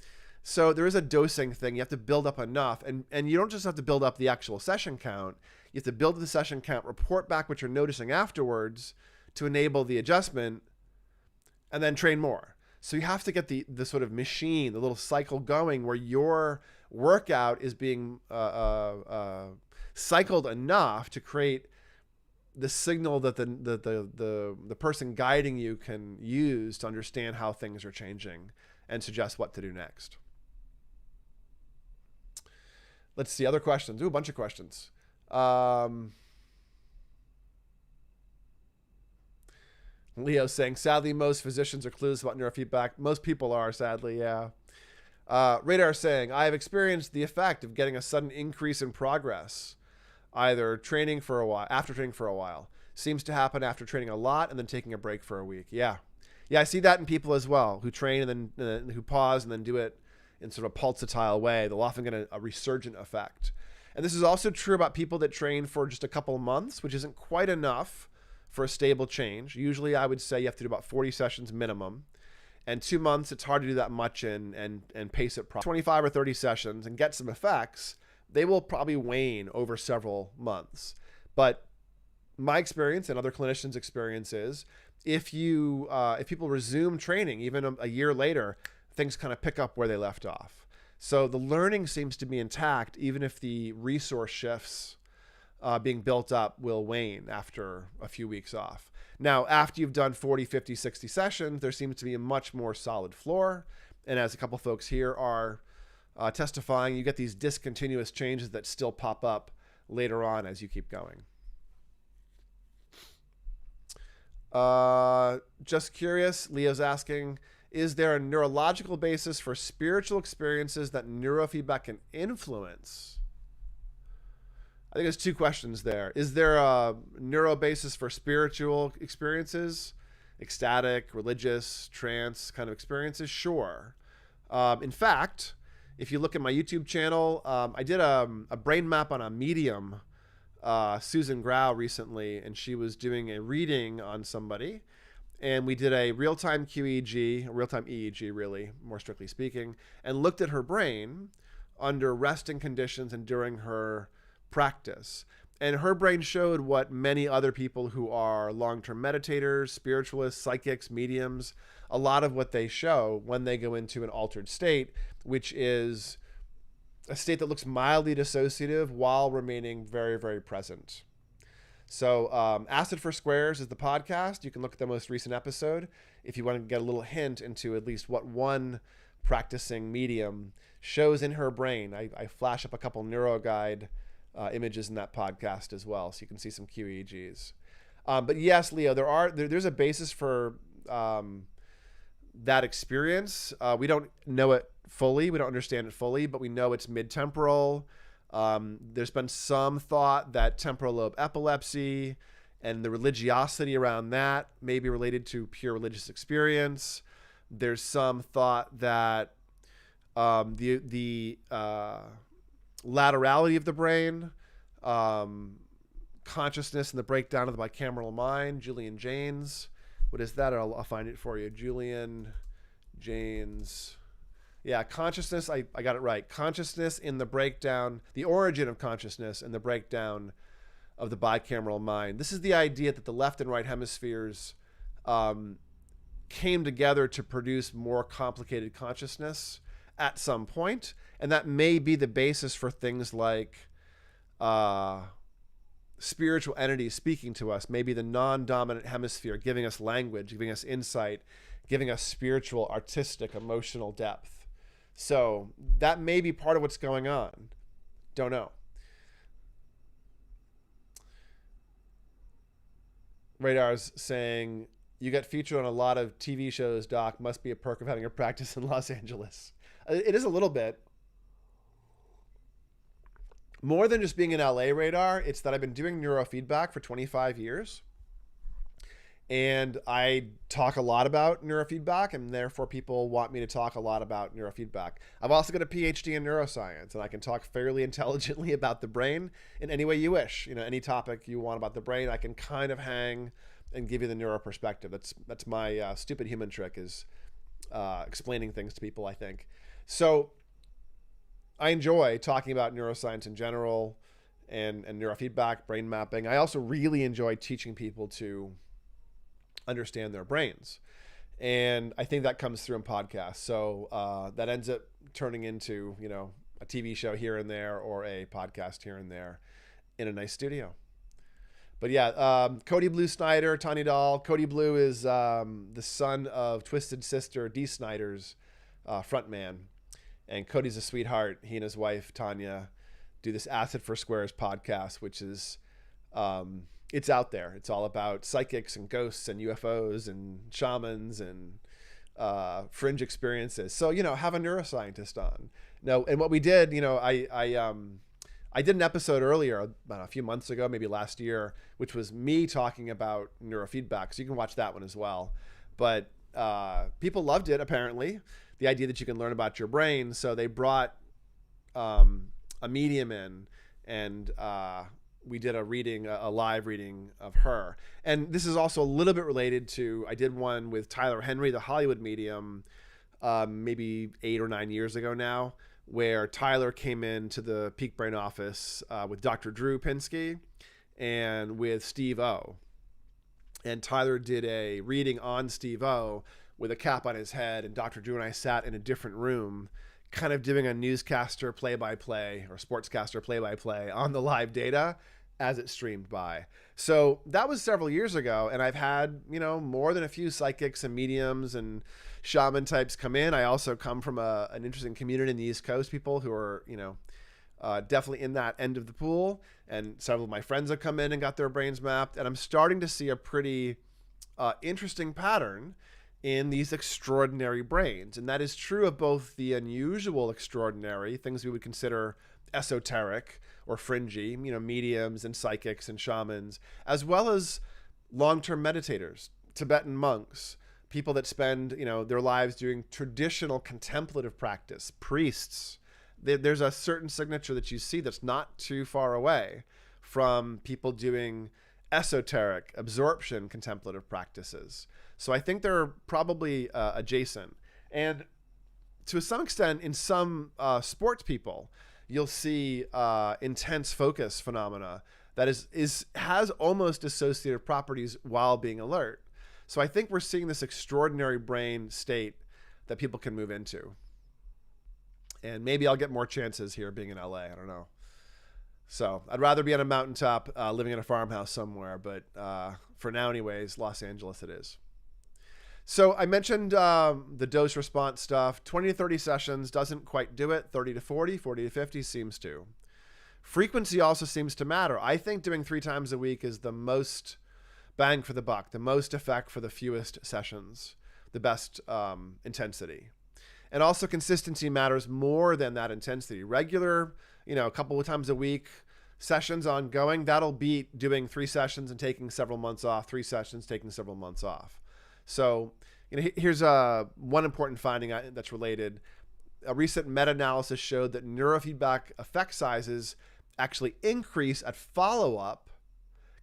So there is a dosing thing. You have to build up enough, and you don't just have to build up the actual session count. You have to build the session count, report back what you're noticing afterwards to enable the adjustment, and then train more. So you have to get the sort of machine, the little cycle going where your workout is being cycled enough to create the signal that the person guiding you can use to understand how things are changing and suggest what to do next. Let's see, other questions. Ooh, a bunch of questions. Leo saying, sadly, most physicians are clueless about neurofeedback. Most people are, sadly, yeah. Radar saying, I have experienced the effect of getting a sudden increase in progress, either training for a while, after training for a while. Seems to happen after training a lot and then taking a break for a week. Yeah. Yeah, I see that in people as well, who train and then who pause and then do it in sort of a pulsatile way. They'll often get a resurgent effect. And this is also true about people that train for just a couple of months, which isn't quite enough for a stable change. Usually I would say you have to do about 40 sessions minimum. And 2 months, it's hard to do that much and pace it properly. 25 or 30 sessions and get some effects, they will probably wane over several months. But my experience and other clinicians' experience is if people resume training even a year later, things kind of pick up where they left off. So the learning seems to be intact, even if the resource shifts being built up will wane after a few weeks off. Now, after you've done 40, 50, 60 sessions, there seems to be a much more solid floor. And as a couple folks here are testifying, you get these discontinuous changes that still pop up later on as you keep going. Just curious, Leo's asking, is there a neurological basis for spiritual experiences that neurofeedback can influence? I think there's 2 questions there. Is there a neuro basis for spiritual experiences? Ecstatic, religious, trance kind of experiences? Sure. In fact, if you look at my YouTube channel, I did a brain map on a medium, Susan Grau, recently, and she was doing a reading on somebody. And we did a real-time QEEG, a real-time EEG really, more strictly speaking, and looked at her brain under resting conditions and during her practice. And her brain showed what many other people who are long-term meditators, spiritualists, psychics, mediums, a lot of what they show when they go into an altered state, which is a state that looks mildly dissociative while remaining very, very present. So Acid for Squares is the podcast. You can look at the most recent episode if you want to get a little hint into at least what one practicing medium shows in her brain. I flash up a couple NeuroGuide images in that podcast as well, so you can see some QEEGs. But yes, Leo, there's a basis for that experience. We don't know it fully. We don't understand it fully, but we know it's mid-temporal. There's been some thought that temporal lobe epilepsy and the religiosity around that may be related to pure religious experience. There's some thought that the laterality of the brain, consciousness and the breakdown of the bicameral mind, Julian Jaynes. What is that? I'll find it for you. Julian Jaynes. Yeah, consciousness, I got it right. Consciousness in the breakdown, the origin of consciousness and the breakdown of the bicameral mind. This is the idea that the left and right hemispheres came together to produce more complicated consciousness at some point, and that may be the basis for things like spiritual entities speaking to us, maybe the non-dominant hemisphere giving us language, giving us insight, giving us spiritual, artistic, emotional depth. So that may be part of what's going on. Don't know. Radar's saying, you get featured on a lot of TV shows, Doc. Must be a perk of having a practice in Los Angeles. It is a little bit. More than just being in LA, Radar, it's that I've been doing neurofeedback for 25 years. And I talk a lot about neurofeedback, and therefore people want me to talk a lot about neurofeedback. I've also got a PhD in neuroscience, and I can talk fairly intelligently about the brain in any way you wish. You know, any topic you want about the brain, I can kind of hang and give you the neuro perspective. That's my stupid human trick, is explaining things to people, I think. So I enjoy talking about neuroscience in general and neurofeedback, brain mapping. I also really enjoy teaching people to understand their brains. And I think that comes through in podcasts. So that ends up turning into, you know, a TV show here and there or a podcast here and there in a nice studio. But yeah, Cody Blue Snyder, Tanya Dahl. Cody Blue is the son of Twisted Sister Dee Snyder's frontman. And Cody's a sweetheart. He and his wife, Tanya, do this Acid for Squares podcast, which is... it's out there. It's all about psychics and ghosts and UFOs and shamans and fringe experiences. So, you know, have a neuroscientist on. No, and what we did, you know, I did an episode earlier, about a few months ago, maybe last year, which was me talking about neurofeedback. So you can watch that one as well. But people loved it, apparently, the idea that you can learn about your brain. So they brought a medium in, and we did a live reading of her. And this is also a little bit related to, I did one with Tyler Henry, the Hollywood medium, maybe 8 or 9 years ago now, where Tyler came into the Peak Brain office with Dr. Drew Pinsky and with Steve O. And Tyler did a reading on Steve O with a cap on his head, and Dr. Drew and I sat in a different room, kind of doing a newscaster play-by-play or sportscaster play-by-play on the live data as it streamed by. So that was several years ago, and I've had, you know, more than a few psychics and mediums and shaman types come in. I also come from an interesting community in the East Coast, people who are, you know, definitely in that end of the pool, and several of my friends have come in and got their brains mapped, and I'm starting to see a pretty interesting pattern in these extraordinary brains. And that is true of both the unusual extraordinary, things we would consider esoteric or fringy, you know, mediums and psychics and shamans, as well as long-term meditators, Tibetan monks, people that spend, you know, their lives doing traditional contemplative practice, priests. There's a certain signature that you see that's not too far away from people doing esoteric absorption contemplative practices. So I think they're probably adjacent. And to some extent, in some sports people, you'll see intense focus phenomena that has almost dissociative properties while being alert. So I think we're seeing this extraordinary brain state that people can move into. And maybe I'll get more chances here being in LA. I don't know. So I'd rather be on a mountaintop living in a farmhouse somewhere. But for now anyways, Los Angeles it is. So I mentioned the dose response stuff. 20 to 30 sessions doesn't quite do it. 30 to 40, 40 to 50 seems to. Frequency also seems to matter. I think doing 3 times a week is the most bang for the buck, the most effect for the fewest sessions, the best intensity. And also consistency matters more than that intensity. Regular, a couple of times a week, sessions ongoing, that'll beat doing 3 sessions and taking several months off, 3 sessions, taking several months off. So here's one important finding that's related. A recent meta-analysis showed that neurofeedback effect sizes actually increase at follow-up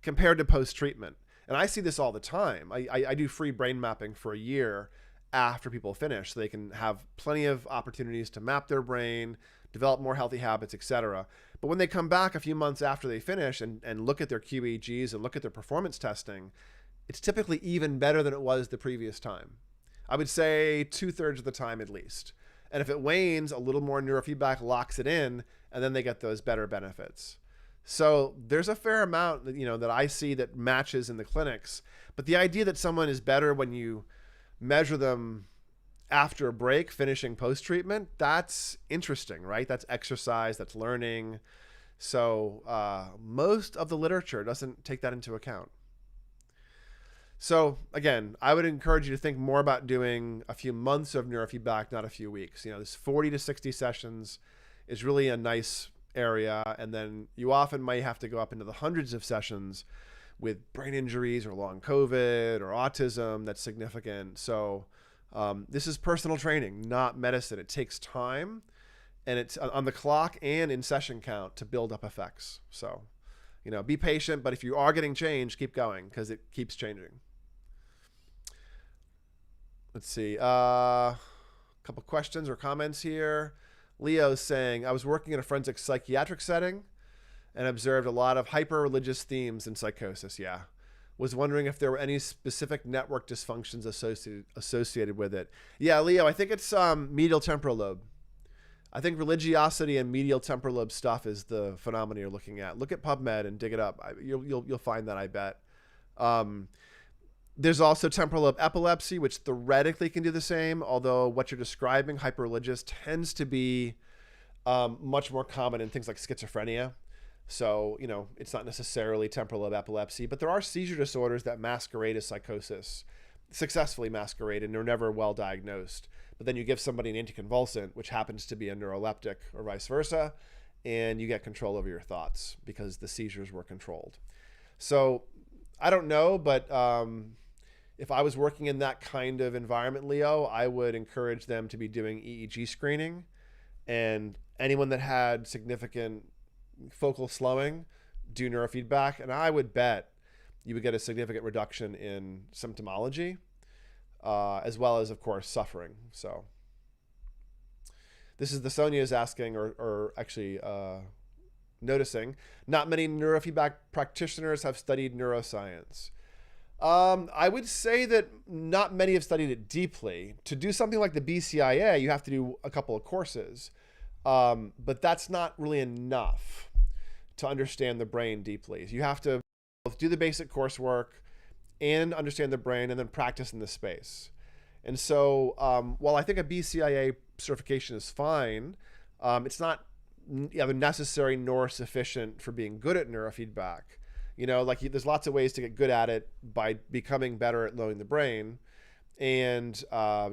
compared to post-treatment. And I see this all the time. I do free brain mapping for a year after people finish, so they can have plenty of opportunities to map their brain, develop more healthy habits, etc. But when they come back a few months after they finish and look at their QEEGs and look at their performance testing, it's typically even better than it was the previous time. I would say 2/3 of the time at least. And if it wanes, a little more neurofeedback locks it in, and then they get those better benefits. So there's a fair amount that, that I see that matches in the clinics. But the idea that someone is better when you measure them after a break, finishing post-treatment, that's interesting, right? That's exercise, that's learning. So most of the literature doesn't take that into account. So again, I would encourage you to think more about doing a few months of neurofeedback, not a few weeks. This 40 to 60 sessions is really a nice area. And then you often might have to go up into the hundreds of sessions with brain injuries or long COVID or autism that's significant. So this is personal training, not medicine. It takes time, and it's on the clock and in session count to build up effects. So, be patient, but if you are getting change, keep going because it keeps changing. Let's see, a couple questions or comments here. Leo's saying, I was working in a forensic psychiatric setting and observed a lot of hyper-religious themes in psychosis. Yeah. Was wondering if there were any specific network dysfunctions associated with it. Yeah, Leo, I think it's medial temporal lobe. I think religiosity and medial temporal lobe stuff is the phenomena you're looking at. Look at PubMed and dig it up. You'll find that, I bet. There's also temporal lobe epilepsy, which theoretically can do the same, although what you're describing, hyper-religious, tends to be much more common in things like schizophrenia. So, it's not necessarily temporal lobe epilepsy, but there are seizure disorders that masquerade as psychosis, successfully masquerade, and they're never well diagnosed. But then you give somebody an anticonvulsant, which happens to be a neuroleptic or vice versa, and you get control over your thoughts because the seizures were controlled. So I don't know, but if I was working in that kind of environment, Leo, I would encourage them to be doing EEG screening, and anyone that had significant focal slowing, do neurofeedback, and I would bet you would get a significant reduction in symptomology, as well as, of course, suffering. So this is the Sonia is asking, or actually noticing, not many neurofeedback practitioners have studied neuroscience. I would say that not many have studied it deeply. To do something like the BCIA, you have to do a couple of courses. But that's not really enough to understand the brain deeply. So you have to both do the basic coursework and understand the brain and then practice in the space. And so while I think a BCIA certification is fine, it's not either necessary nor sufficient for being good at neurofeedback. There's lots of ways to get good at it by becoming better at knowing the brain. And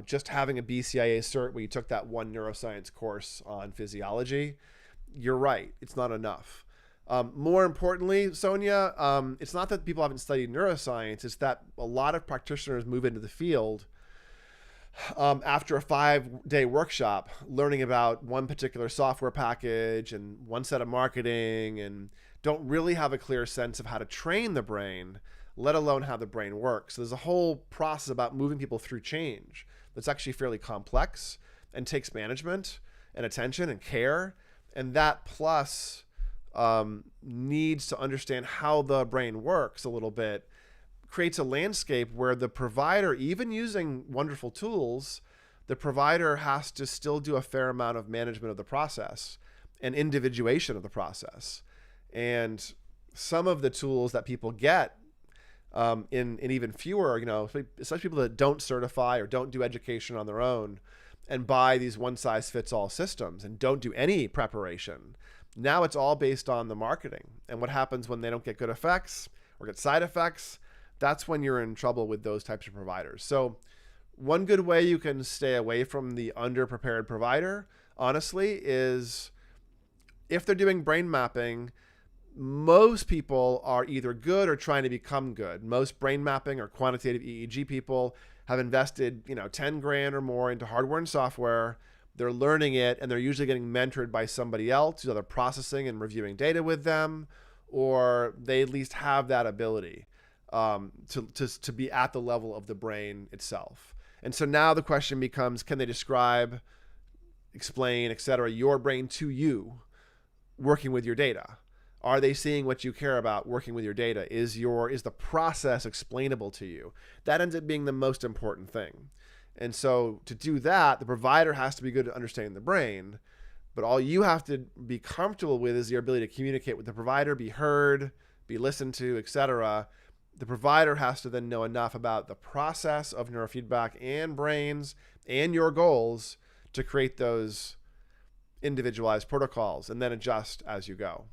just having a BCIA cert where you took that one neuroscience course on physiology, you're right, it's not enough. More importantly, Sonia, it's not that people haven't studied neuroscience, it's that a lot of practitioners move into the field after a 5-day workshop, learning about one particular software package and one set of marketing, and don't really have a clear sense of how to train the brain, let alone how the brain works. So there's a whole process about moving people through change that's actually fairly complex. and takes management and attention and care. And that plus needs to understand how the brain works a little bit, creates a landscape where the provider, even using wonderful tools, the provider has to still do a fair amount of management of the process and individuation of the process. And some of the tools that people get in even fewer, especially people that don't certify or don't do education on their own and buy these one-size-fits-all systems and don't do any preparation. Now it's all based on the marketing. And what happens when they don't get good effects or get side effects, that's when you're in trouble with those types of providers. So one good way you can stay away from the underprepared provider, honestly, is if they're doing brain mapping, most people are either good or trying to become good. Most brain mapping or quantitative EEG people have invested, 10 grand or more into hardware and software. They're learning it, and they're usually getting mentored by somebody else who's either processing and reviewing data with them, or they at least have that ability to be at the level of the brain itself. And so now the question becomes, can they describe, explain, etc., your brain to you working with your data? Are they seeing what you care about working with your data? Is the process explainable to you? That ends up being the most important thing. And so to do that, the provider has to be good at understanding the brain, but all you have to be comfortable with is your ability to communicate with the provider, be heard, be listened to, etc. The provider has to then know enough about the process of neurofeedback and brains and your goals to create those individualized protocols and then adjust as you go.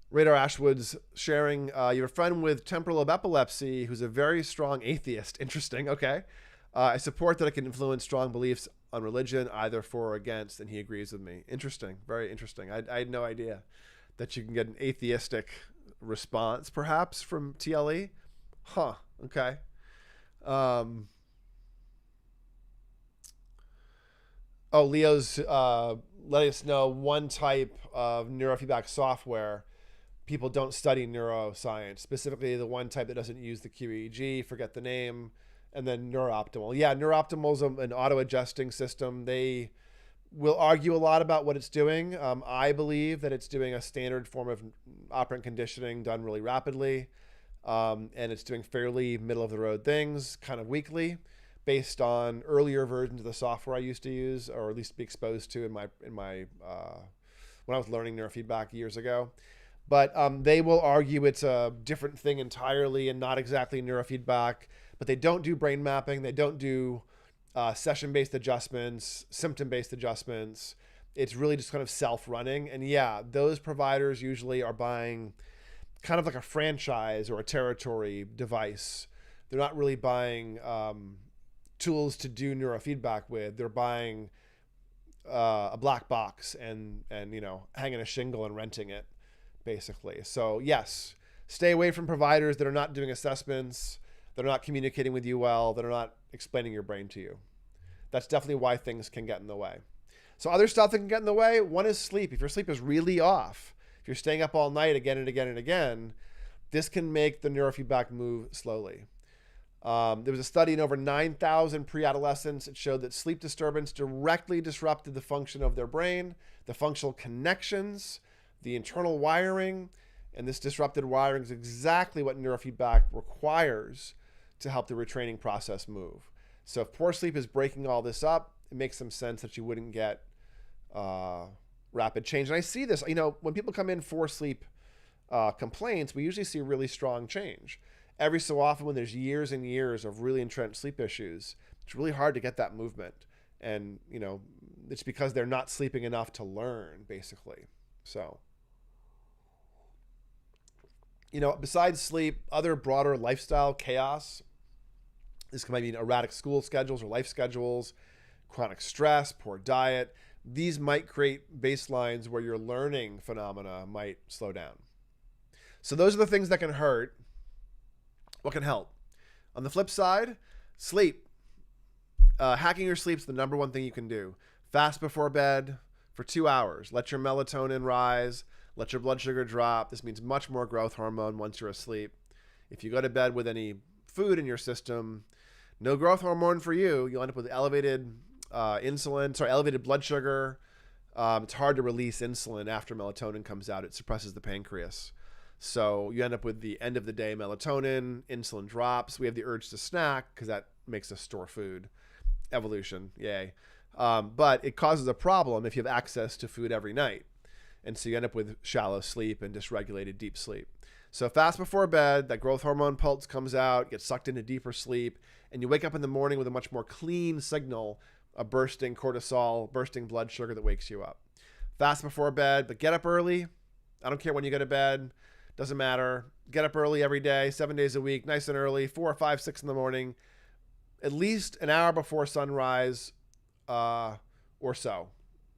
Radar Ashwood's sharing, you have a friend with temporal lobe epilepsy who's a very strong atheist. Interesting. Okay. I support that it can influence strong beliefs on religion, either for or against, and he agrees with me. Interesting. Very interesting. I had no idea that you can get an atheistic response, perhaps, from TLE. Huh. Okay. Leo's letting us know one type of neurofeedback software people don't study neuroscience, specifically the one type that doesn't use the QEEG, forget the name, and then Neurooptimal. Yeah, Neurooptimal is an auto-adjusting system. They will argue a lot about what it's doing. I believe that it's doing a standard form of operant conditioning done really rapidly, and it's doing fairly middle-of-the-road things, kind of weakly, based on earlier versions of the software I used to use, or at least be exposed to in my when I was learning neurofeedback years ago. But they will argue it's a different thing entirely and not exactly neurofeedback. But they don't do brain mapping. They don't do session-based adjustments, symptom-based adjustments. It's really just kind of self-running. And yeah, those providers usually are buying kind of like a franchise or a territory device. They're not really buying tools to do neurofeedback with. They're buying a black box and hanging a shingle and renting it, basically. So yes, stay away from providers that are not doing assessments, that are not communicating with you well, that are not explaining your brain to you. That's definitely why things can get in the way. So other stuff that can get in the way, one is sleep. If your sleep is really off, if you're staying up all night again and again and again, this can make the neurofeedback move slowly. There was a study in over 9,000 pre-adolescents. It showed that sleep disturbance directly disrupted the function of their brain, the functional connections, the internal wiring, and this disrupted wiring is exactly what neurofeedback requires to help the retraining process move. So if poor sleep is breaking all this up, it makes some sense that you wouldn't get rapid change. And I see this, when people come in for sleep complaints, we usually see really strong change. Every so often when there's years and years of really entrenched sleep issues, it's really hard to get that movement. And, it's because they're not sleeping enough to learn, basically. So, besides sleep, other broader lifestyle chaos, this might be erratic school schedules or life schedules, chronic stress, poor diet. These might create baselines where your learning phenomena might slow down. So those are the things that can hurt. What can help? On the flip side, sleep. Hacking your sleep is the number one thing you can do. Fast before bed for 2 hours. Let your melatonin rise. Let your blood sugar drop. This means much more growth hormone once you're asleep. If you go to bed with any food in your system, No growth hormone for you. You'll end up with elevated elevated blood sugar. It's hard to release insulin after melatonin comes out. It suppresses the pancreas. So you end up with the end of the day melatonin, insulin drops. We have the urge to snack because that makes us store food. Evolution, yay. But it causes a problem if you have access to food every night. And so you end up with shallow sleep and dysregulated deep sleep. So fast before bed, that growth hormone pulse comes out, gets sucked into deeper sleep, and you wake up in the morning with a much more clean signal, a bursting cortisol, bursting blood sugar that wakes you up. Fast before bed, but get up early. I don't care when you go to bed. Doesn't matter. Get up early every day, 7 days a week, nice and early, 4 or 5, 6 in the morning, at least an hour before sunrise or so.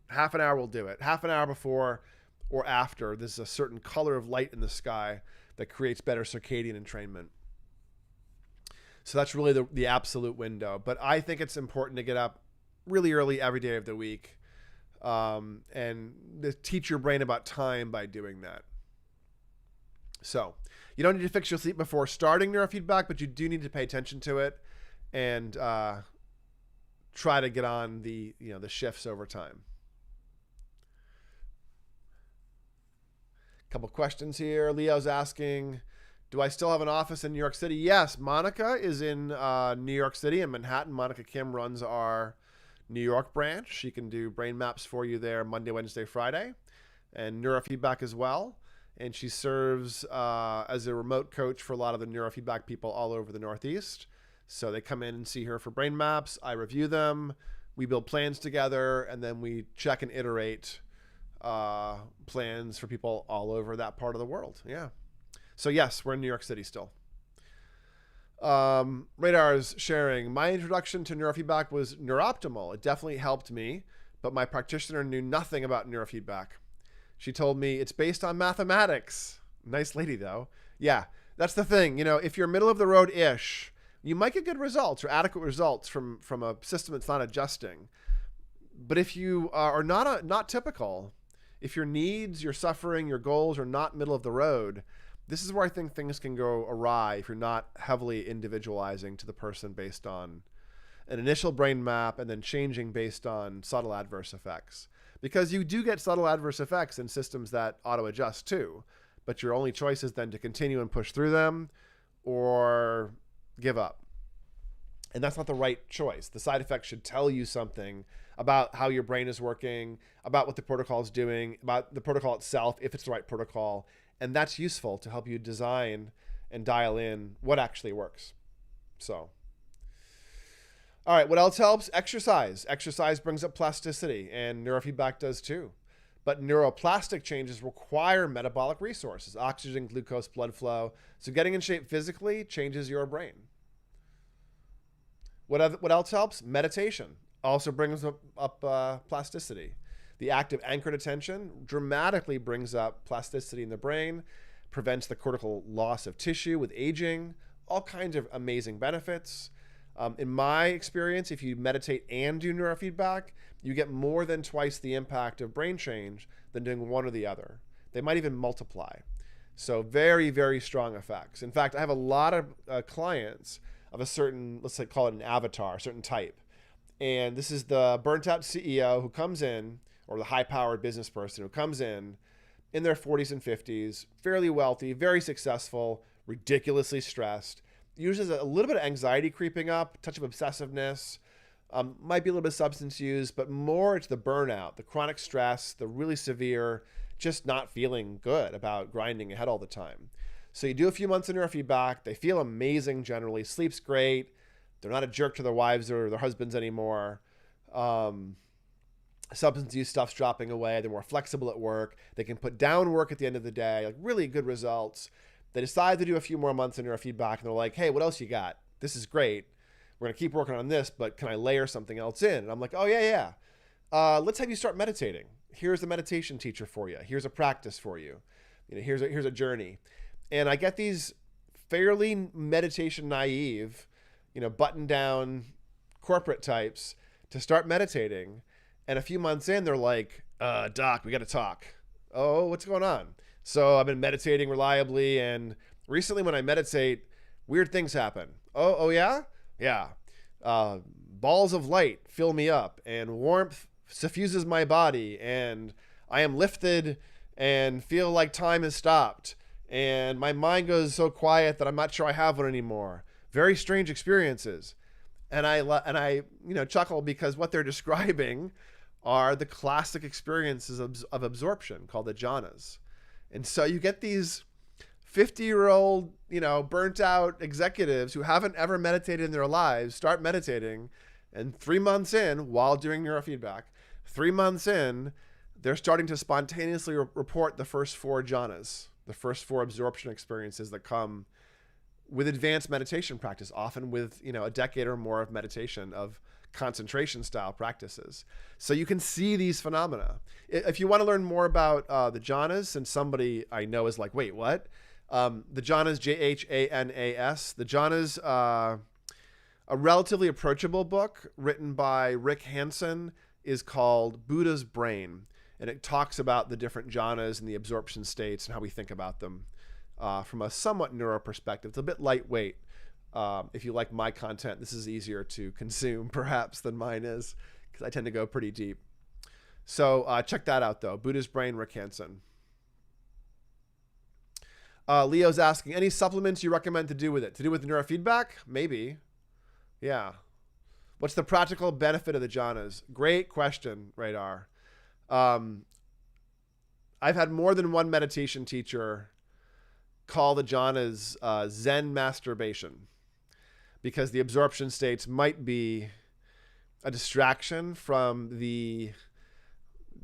Half an hour will do it. Half an hour before or after, there's a certain color of light in the sky that creates better circadian entrainment. So that's really the absolute window. But I think it's important to get up really early every day of the week and to teach your brain about time by doing that. So you don't need to fix your sleep before starting neurofeedback, but you do need to pay attention to it and try to get on the shifts over time. Couple questions here. Leo's asking, do I still have an office in New York City? Yes, Monica is in New York City in Manhattan. Monica Kim runs our New York branch. She can do brain maps for you there Monday, Wednesday, Friday, and neurofeedback as well. And she serves as a remote coach for a lot of the neurofeedback people all over the Northeast. So they come in and see her for brain maps. I review them. We build plans together, and then we check and iterate plans for people all over that part of the world. Yeah. So yes, we're in New York City still. Radar's sharing, my introduction to neurofeedback was neuroptimal. It definitely helped me, but my practitioner knew nothing about neurofeedback. She told me it's based on mathematics. Nice lady though. Yeah, that's the thing. If you're middle of the road-ish, you might get good results or adequate results from a system that's not adjusting. But if you are not typical, if your needs, your suffering, your goals are not middle of the road, this is where I think things can go awry if you're not heavily individualizing to the person based on an initial brain map and then changing based on subtle adverse effects. Because you do get subtle adverse effects in systems that auto-adjust too, but your only choice is then to continue and push through them or give up. And that's not the right choice. The side effects should tell you something about how your brain is working, about what the protocol is doing, about the protocol itself, if it's the right protocol. And that's useful to help you design and dial in what actually works. So, all right, what else helps? Exercise. Exercise brings up plasticity, and neurofeedback does too. But neuroplastic changes require metabolic resources, oxygen, glucose, blood flow. So getting in shape physically changes your brain. What else helps? Meditation also brings up plasticity. The act of anchored attention dramatically brings up plasticity in the brain, prevents the cortical loss of tissue with aging, all kinds of amazing benefits. In my experience, if you meditate and do neurofeedback, you get more than twice the impact of brain change than doing one or the other. They might even multiply. So very, very strong effects. In fact, I have a lot of clients of a certain, let's say, call it an avatar, a certain type. And this is the burnt out CEO who comes in, or the high powered business person who comes in their 40s and 50s, fairly wealthy, very successful, ridiculously stressed, usually a little bit of anxiety creeping up, touch of obsessiveness, might be a little bit of substance use, but more it's the burnout, the chronic stress, the really severe, just not feeling good about grinding ahead all the time. So you do a few months of neurofeedback, they feel amazing generally, sleep's great, they're not a jerk to their wives or their husbands anymore. Substance use stuff's dropping away, they're more flexible at work, they can put down work at the end of the day, like really good results. They decide to do a few more months of neurofeedback and they're like, hey, what else you got? This is great. We're going to keep working on this, but can I layer something else in? And I'm like, oh, yeah. Let's have you start meditating. Here's a meditation teacher for you. Here's a practice for you. Here's a journey. And I get these fairly meditation naive, button down corporate types to start meditating. And a few months in, they're like, doc, we got to talk. Oh, what's going on? So I've been meditating reliably, and recently when I meditate, weird things happen. Oh yeah? Yeah. balls of light fill me up, and warmth suffuses my body, and I am lifted and feel like time has stopped, and my mind goes so quiet that I'm not sure I have one anymore. Very strange experiences. And I chuckle because what they're describing are the classic experiences of absorption called the jhanas. And so you get these 50-year-old, burnt out executives who haven't ever meditated in their lives start meditating, and 3 months in, while doing neurofeedback, 3 months in, they're starting to spontaneously report the first 4 jhanas, the first 4 absorption experiences that come with advanced meditation practice, often with a decade or more of meditation, of concentration style practices. So you can see these phenomena. If you want to learn more about the jhanas, and somebody I know is like, wait, what? The jhanas, Jhanas. The jhanas, a relatively approachable book written by Rick Hansen, is called Buddha's Brain. And it talks about the different jhanas and the absorption states and how we think about them from a somewhat neuro perspective. It's a bit lightweight. If you like my content, this is easier to consume perhaps than mine is, because I tend to go pretty deep. So check that out though. Buddha's Brain, Rick Hansen. Leo's asking, any supplements you recommend to do with it? To do with neurofeedback? Maybe. Yeah. What's the practical benefit of the jhanas? Great question, Radar. I've had more than one meditation teacher call the jhanas Zen masturbation, because the absorption states might be a distraction from the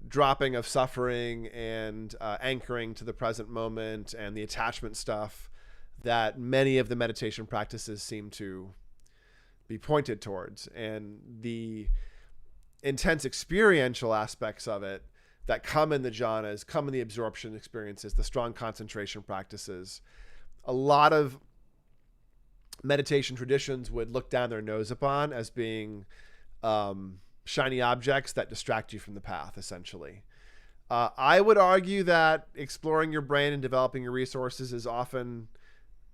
dropping of suffering and anchoring to the present moment and the attachment stuff that many of the meditation practices seem to be pointed towards. And the intense experiential aspects of it that come in the jhanas, come in the absorption experiences, the strong concentration practices, a lot of meditation traditions would look down their nose upon as being shiny objects that distract you from the path, essentially. I would argue that exploring your brain and developing your resources is often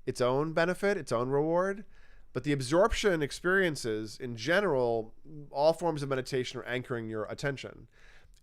its own benefit, its own reward. But the absorption experiences, in general, all forms of meditation are anchoring your attention.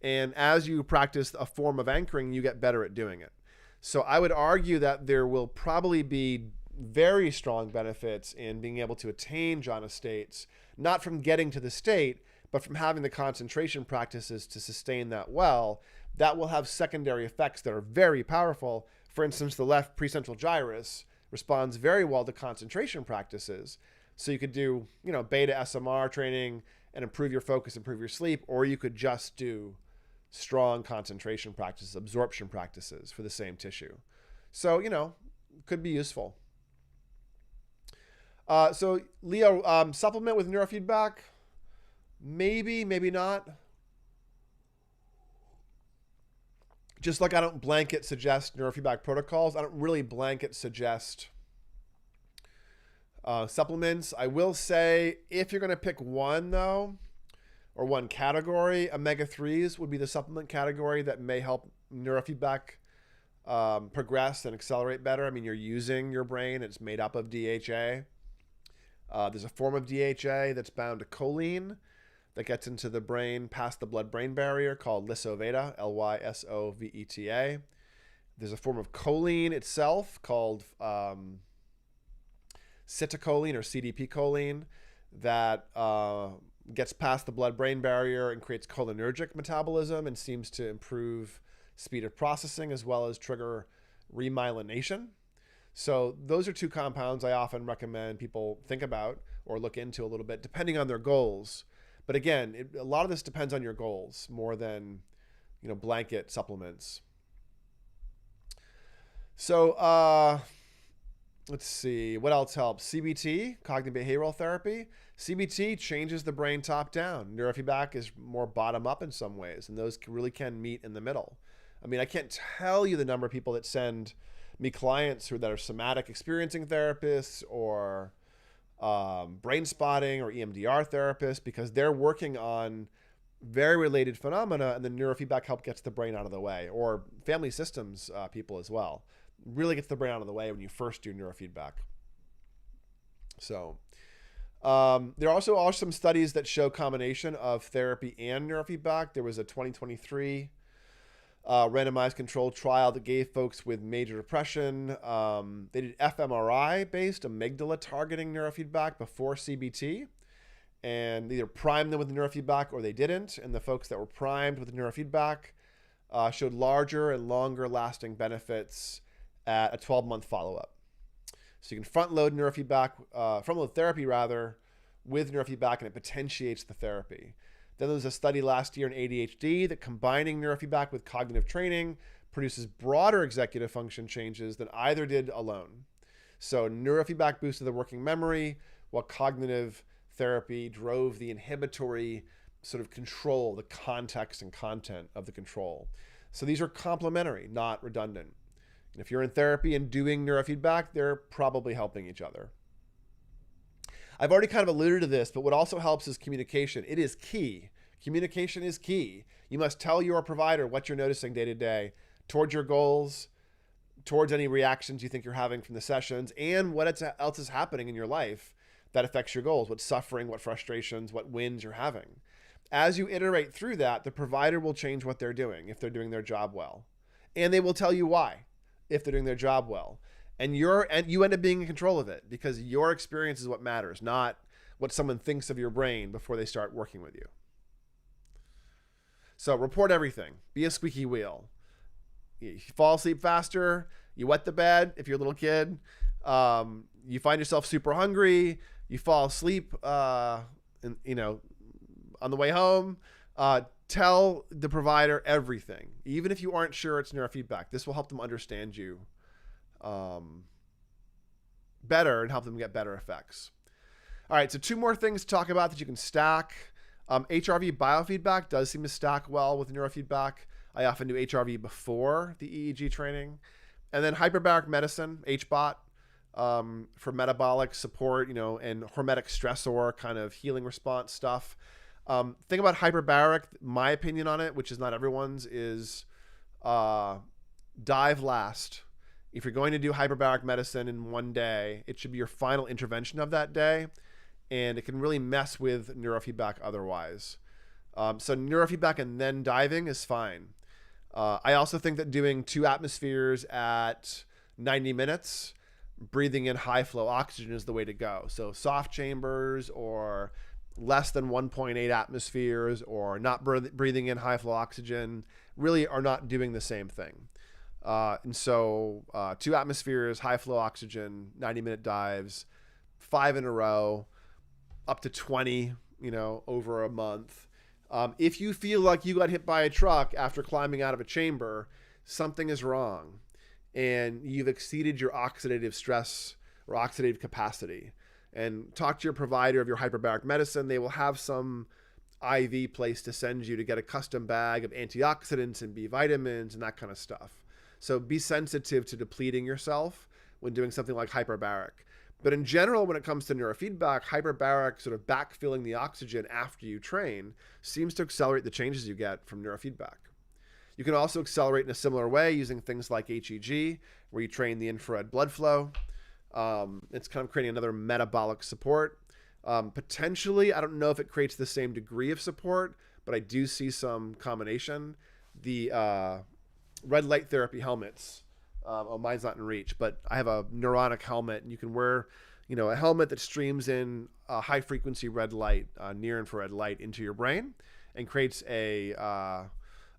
And as you practice a form of anchoring, you get better at doing it. So I would argue that there will probably be very strong benefits in being able to attain jhana states, not from getting to the state, but from having the concentration practices to sustain that well. That will have secondary effects that are very powerful. For instance, the left precentral gyrus responds very well to concentration practices. So you could do, beta SMR training and improve your focus, improve your sleep, or you could just do strong concentration practices, absorption practices for the same tissue. So, could be useful. So Leo, supplement with neurofeedback? Maybe, maybe not. Just like I don't blanket suggest neurofeedback protocols, I don't really blanket suggest supplements. I will say, if you're going to pick one though, or one category, omega-3s would be the supplement category that may help neurofeedback progress and accelerate better. I mean, you're using your brain. It's made up of DHA. There's a form of DHA that's bound to choline that gets into the brain past the blood-brain barrier called lysoveta, Lysoveta. There's a form of choline itself called citicholine or CDP choline that gets past the blood-brain barrier and creates cholinergic metabolism and seems to improve speed of processing as well as trigger remyelination. So those are 2 compounds I often recommend people think about or look into a little bit, depending on their goals. But again, a lot of this depends on your goals more than blanket supplements. So let's see, what else helps? CBT, cognitive behavioral therapy. CBT changes the brain top down. Neurofeedback is more bottom up in some ways, and those really can meet in the middle. I mean, I can't tell you the number of people that send me clients that are somatic experiencing therapists or brain spotting or EMDR therapists, because they're working on very related phenomena, and the neurofeedback help gets the brain out of the way, or family systems people as well. Really gets the brain out of the way when you first do neurofeedback. So There also are some studies that show combination of therapy and neurofeedback. There was a 2023 randomized controlled trial that gave folks with major depression. They did fMRI-based amygdala targeting neurofeedback before CBT, and either primed them with neurofeedback or they didn't. And the folks that were primed with neurofeedback showed larger and longer lasting benefits at a 12-month follow-up. So you can front load therapy rather, with neurofeedback, and it potentiates the therapy. Then there was a study last year in ADHD that combining neurofeedback with cognitive training produces broader executive function changes than either did alone. So neurofeedback boosted the working memory, while cognitive therapy drove the inhibitory sort of control, the context and content of the control. So these are complementary, not redundant. And if you're in therapy and doing neurofeedback, they're probably helping each other. I've already kind of alluded to this, but what also helps is communication. It is key. Communication is key. You must tell your provider what you're noticing day to day towards your goals, towards any reactions you think you're having from the sessions, and what else is happening in your life that affects your goals, what suffering, what frustrations, what wins you're having. As you iterate through that, the provider will change what they're doing if they're doing their job well. And they will tell you why if they're doing their job well. And you end up being in control of it, because your experience is what matters, not what someone thinks of your brain before they start working with you. So report everything. Be a squeaky wheel. You fall asleep faster. You wet the bed if you're a little kid. You find yourself super hungry. You fall asleep, on the way home. Tell the provider everything, even if you aren't sure it's neurofeedback. This will help them understand you better and help them get better effects. All right, so 2 more things to talk about that you can stack. HRV biofeedback does seem to stack well with neurofeedback. I often do HRV before the EEG training. And then hyperbaric medicine, HBOT, for metabolic support, and hormetic stressor kind of healing response stuff. Thing about hyperbaric, my opinion on it, which is not everyone's, is dive last. If you're going to do hyperbaric medicine in one day, it should be your final intervention of that day, and it can really mess with neurofeedback otherwise. So neurofeedback and then diving is fine. I also think that doing 2 atmospheres at 90 minutes, breathing in high flow oxygen is the way to go. So soft chambers or less than 1.8 atmospheres or not breathing in high flow oxygen really are not doing the same thing. And so 2 atmospheres, high flow oxygen, 90-minute dives, 5 in a row, up to 20, over a month. If you feel like you got hit by a truck after climbing out of a chamber, something is wrong and you've exceeded your oxidative stress or oxidative capacity. And talk to your provider of your hyperbaric medicine. They will have some IV place to send you to get a custom bag of antioxidants and B vitamins and that kind of stuff. So be sensitive to depleting yourself when doing something like hyperbaric. But in general, when it comes to neurofeedback, hyperbaric sort of backfilling the oxygen after you train seems to accelerate the changes you get from neurofeedback. You can also accelerate in a similar way using things like HEG, where you train the infrared blood flow. It's kind of creating another metabolic support. Potentially, I don't know if it creates the same degree of support, but I do see some combination. The red light therapy helmets, mine's not in reach, but I have a neuronic helmet, and you can wear, a helmet that streams in high frequency red light, near infrared light into your brain, and creates a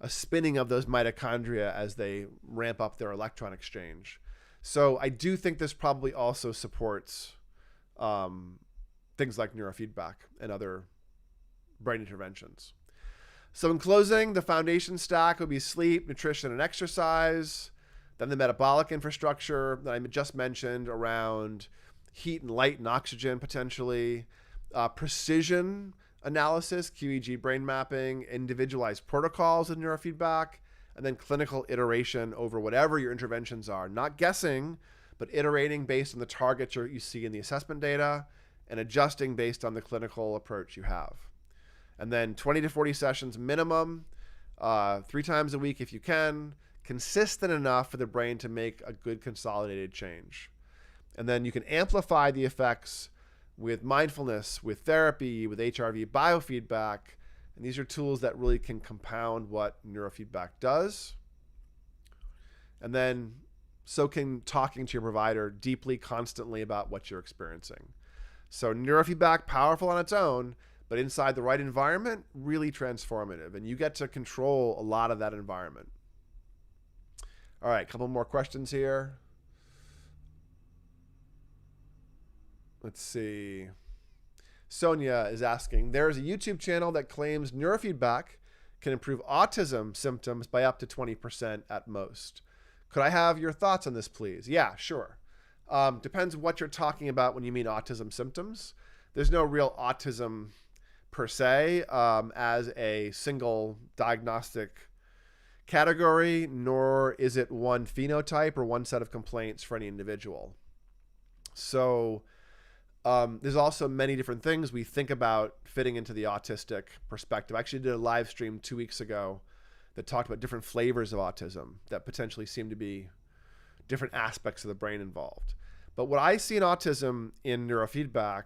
spinning of those mitochondria as they ramp up their electron exchange. So I do think this probably also supports things like neurofeedback and other brain interventions. So in closing, the foundation stack would be sleep, nutrition, and exercise. Then the metabolic infrastructure that I just mentioned around heat and light and oxygen potentially. Precision analysis, QEEG brain mapping, individualized protocols of neurofeedback, and then clinical iteration over whatever your interventions are. Not guessing, but iterating based on the targets you see in the assessment data and adjusting based on the clinical approach you have. And then 20 to 40 sessions minimum, 3 times a week if you can, consistent enough for the brain to make a good consolidated change. And then you can amplify the effects with mindfulness, with therapy, with HRV biofeedback. And these are tools that really can compound what neurofeedback does. And then so can talking to your provider deeply, constantly about what you're experiencing. So neurofeedback, powerful on its own, but inside the right environment, really transformative. And you get to control a lot of that environment. All right, a couple more questions here. Let's see. Sonia is asking, there is a YouTube channel that claims neurofeedback can improve autism symptoms by up to 20% at most. Could I have your thoughts on this, please? Yeah, sure. Depends what you're talking about when you mean autism symptoms. There's no real autism per se as a single diagnostic category, nor is it one phenotype or one set of complaints for any individual. So there's also many different things we think about fitting into the autistic perspective. I actually did a live stream 2 weeks ago that talked about different flavors of autism that potentially seem to be different aspects of the brain involved. But what I see in autism in neurofeedback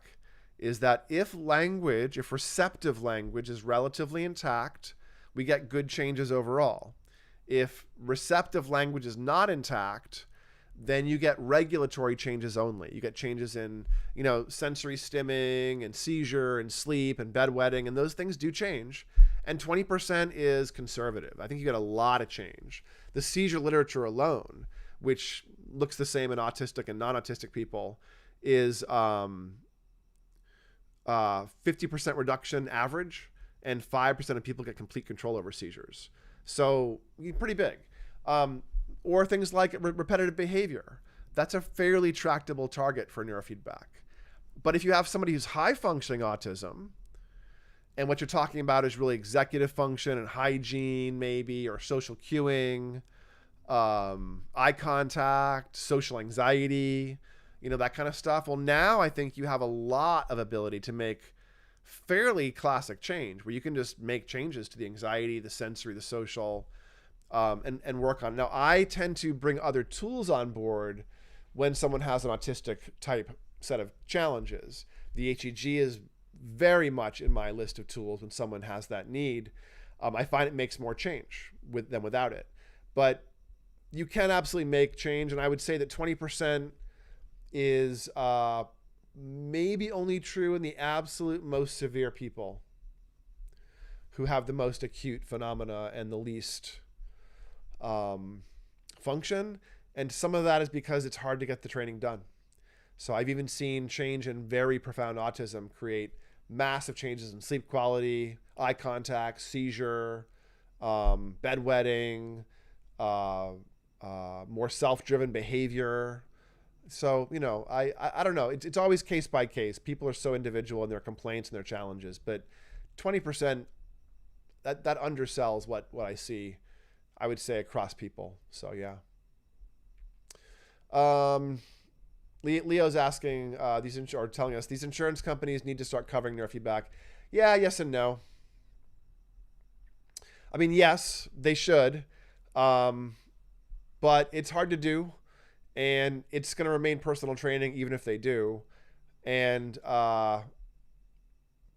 is that if receptive language is relatively intact, we get good changes overall. If receptive language is not intact, then you get regulatory changes only. You get changes in, sensory stimming and seizure and sleep and bedwetting, and those things do change. And 20% is conservative. I think you get a lot of change. The seizure literature alone, which looks the same in autistic and non-autistic people, is 50% reduction average, and 5% of people get complete control over seizures. So pretty big. Or things like repetitive behavior. That's a fairly tractable target for neurofeedback. But if you have somebody who's high functioning autism, and what you're talking about is really executive function and hygiene maybe, or social cueing, eye contact, social anxiety, that kind of stuff. Well, now I think you have a lot of ability to make fairly classic change where you can just make changes to the anxiety, the sensory, the social, and work on. Now, I tend to bring other tools on board when someone has an autistic type set of challenges. The HEG is very much in my list of tools when someone has that need. I find it makes more change than without it. But you can absolutely make change, and I would say that 20% is maybe only true in the absolute most severe people who have the most acute phenomena and the least function. And some of that is because it's hard to get the training done. So I've even seen change in very profound autism create massive changes in sleep quality, eye contact, seizure, bedwetting, more self-driven behavior. So, I don't know. It's always case by case. People are so individual in their complaints and their challenges, but 20%, that undersells what I see, I would say, across people. So, yeah. Leo's asking, telling us these insurance companies need to start covering neurofeedback. Yeah, yes and no. I mean, yes, they should, but it's hard to do, and it's going to remain personal training even if they do. And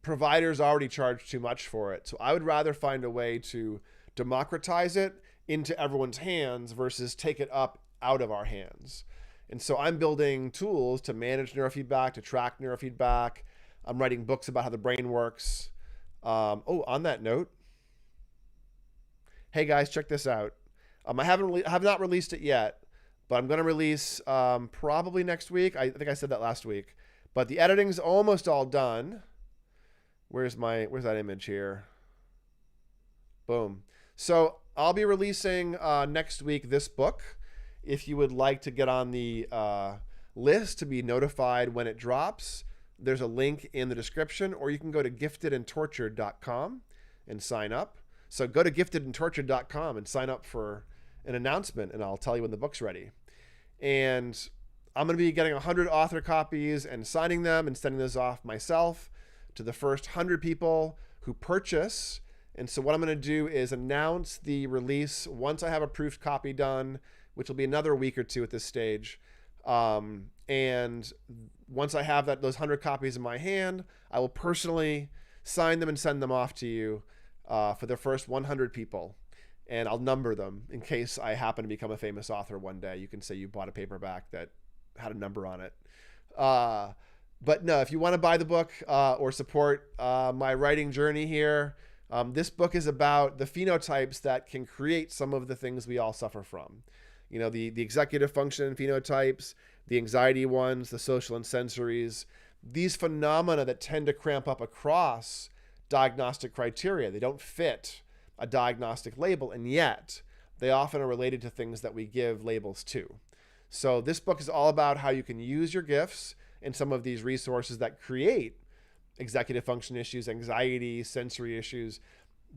providers already charge too much for it. So I would rather find a way to democratize it into everyone's hands versus take it up out of our hands. And so I'm building tools to manage neurofeedback, to track neurofeedback. I'm writing books about how the brain works. On that note, hey guys, check this out. I have not released it yet, but I'm going to release probably next week. I think I said that last week, but the editing's almost all done. Where's that image here? Boom. So I'll be releasing next week this book. If you would like to get on the list to be notified when it drops, there's a link in the description, or you can go to giftedandtortured.com and sign up. So go to giftedandtortured.com and sign up for an announcement, and I'll tell you when the book's ready. And I'm going to be getting 100 author copies and signing them and sending those off myself to the first 100 people who purchase. And so what I'm going to do is announce the release once I have a proofed copy done, which will be another week or two at this stage. And once I have those 100 copies in my hand, I will personally sign them and send them off to you for the first 100 people. And I'll number them in case I happen to become a famous author one day. You can say you bought a paperback that had a number on it. But no, if you want to buy the book or support my writing journey here, this book is about the phenotypes that can create some of the things we all suffer from. You know, the executive function phenotypes, the anxiety ones, the social and sensories, these phenomena that tend to cramp up across diagnostic criteria. They don't fit a diagnostic label, and yet they often are related to things that we give labels to. So this book is all about how you can use your gifts and some of these resources that create executive function issues, anxiety, sensory issues,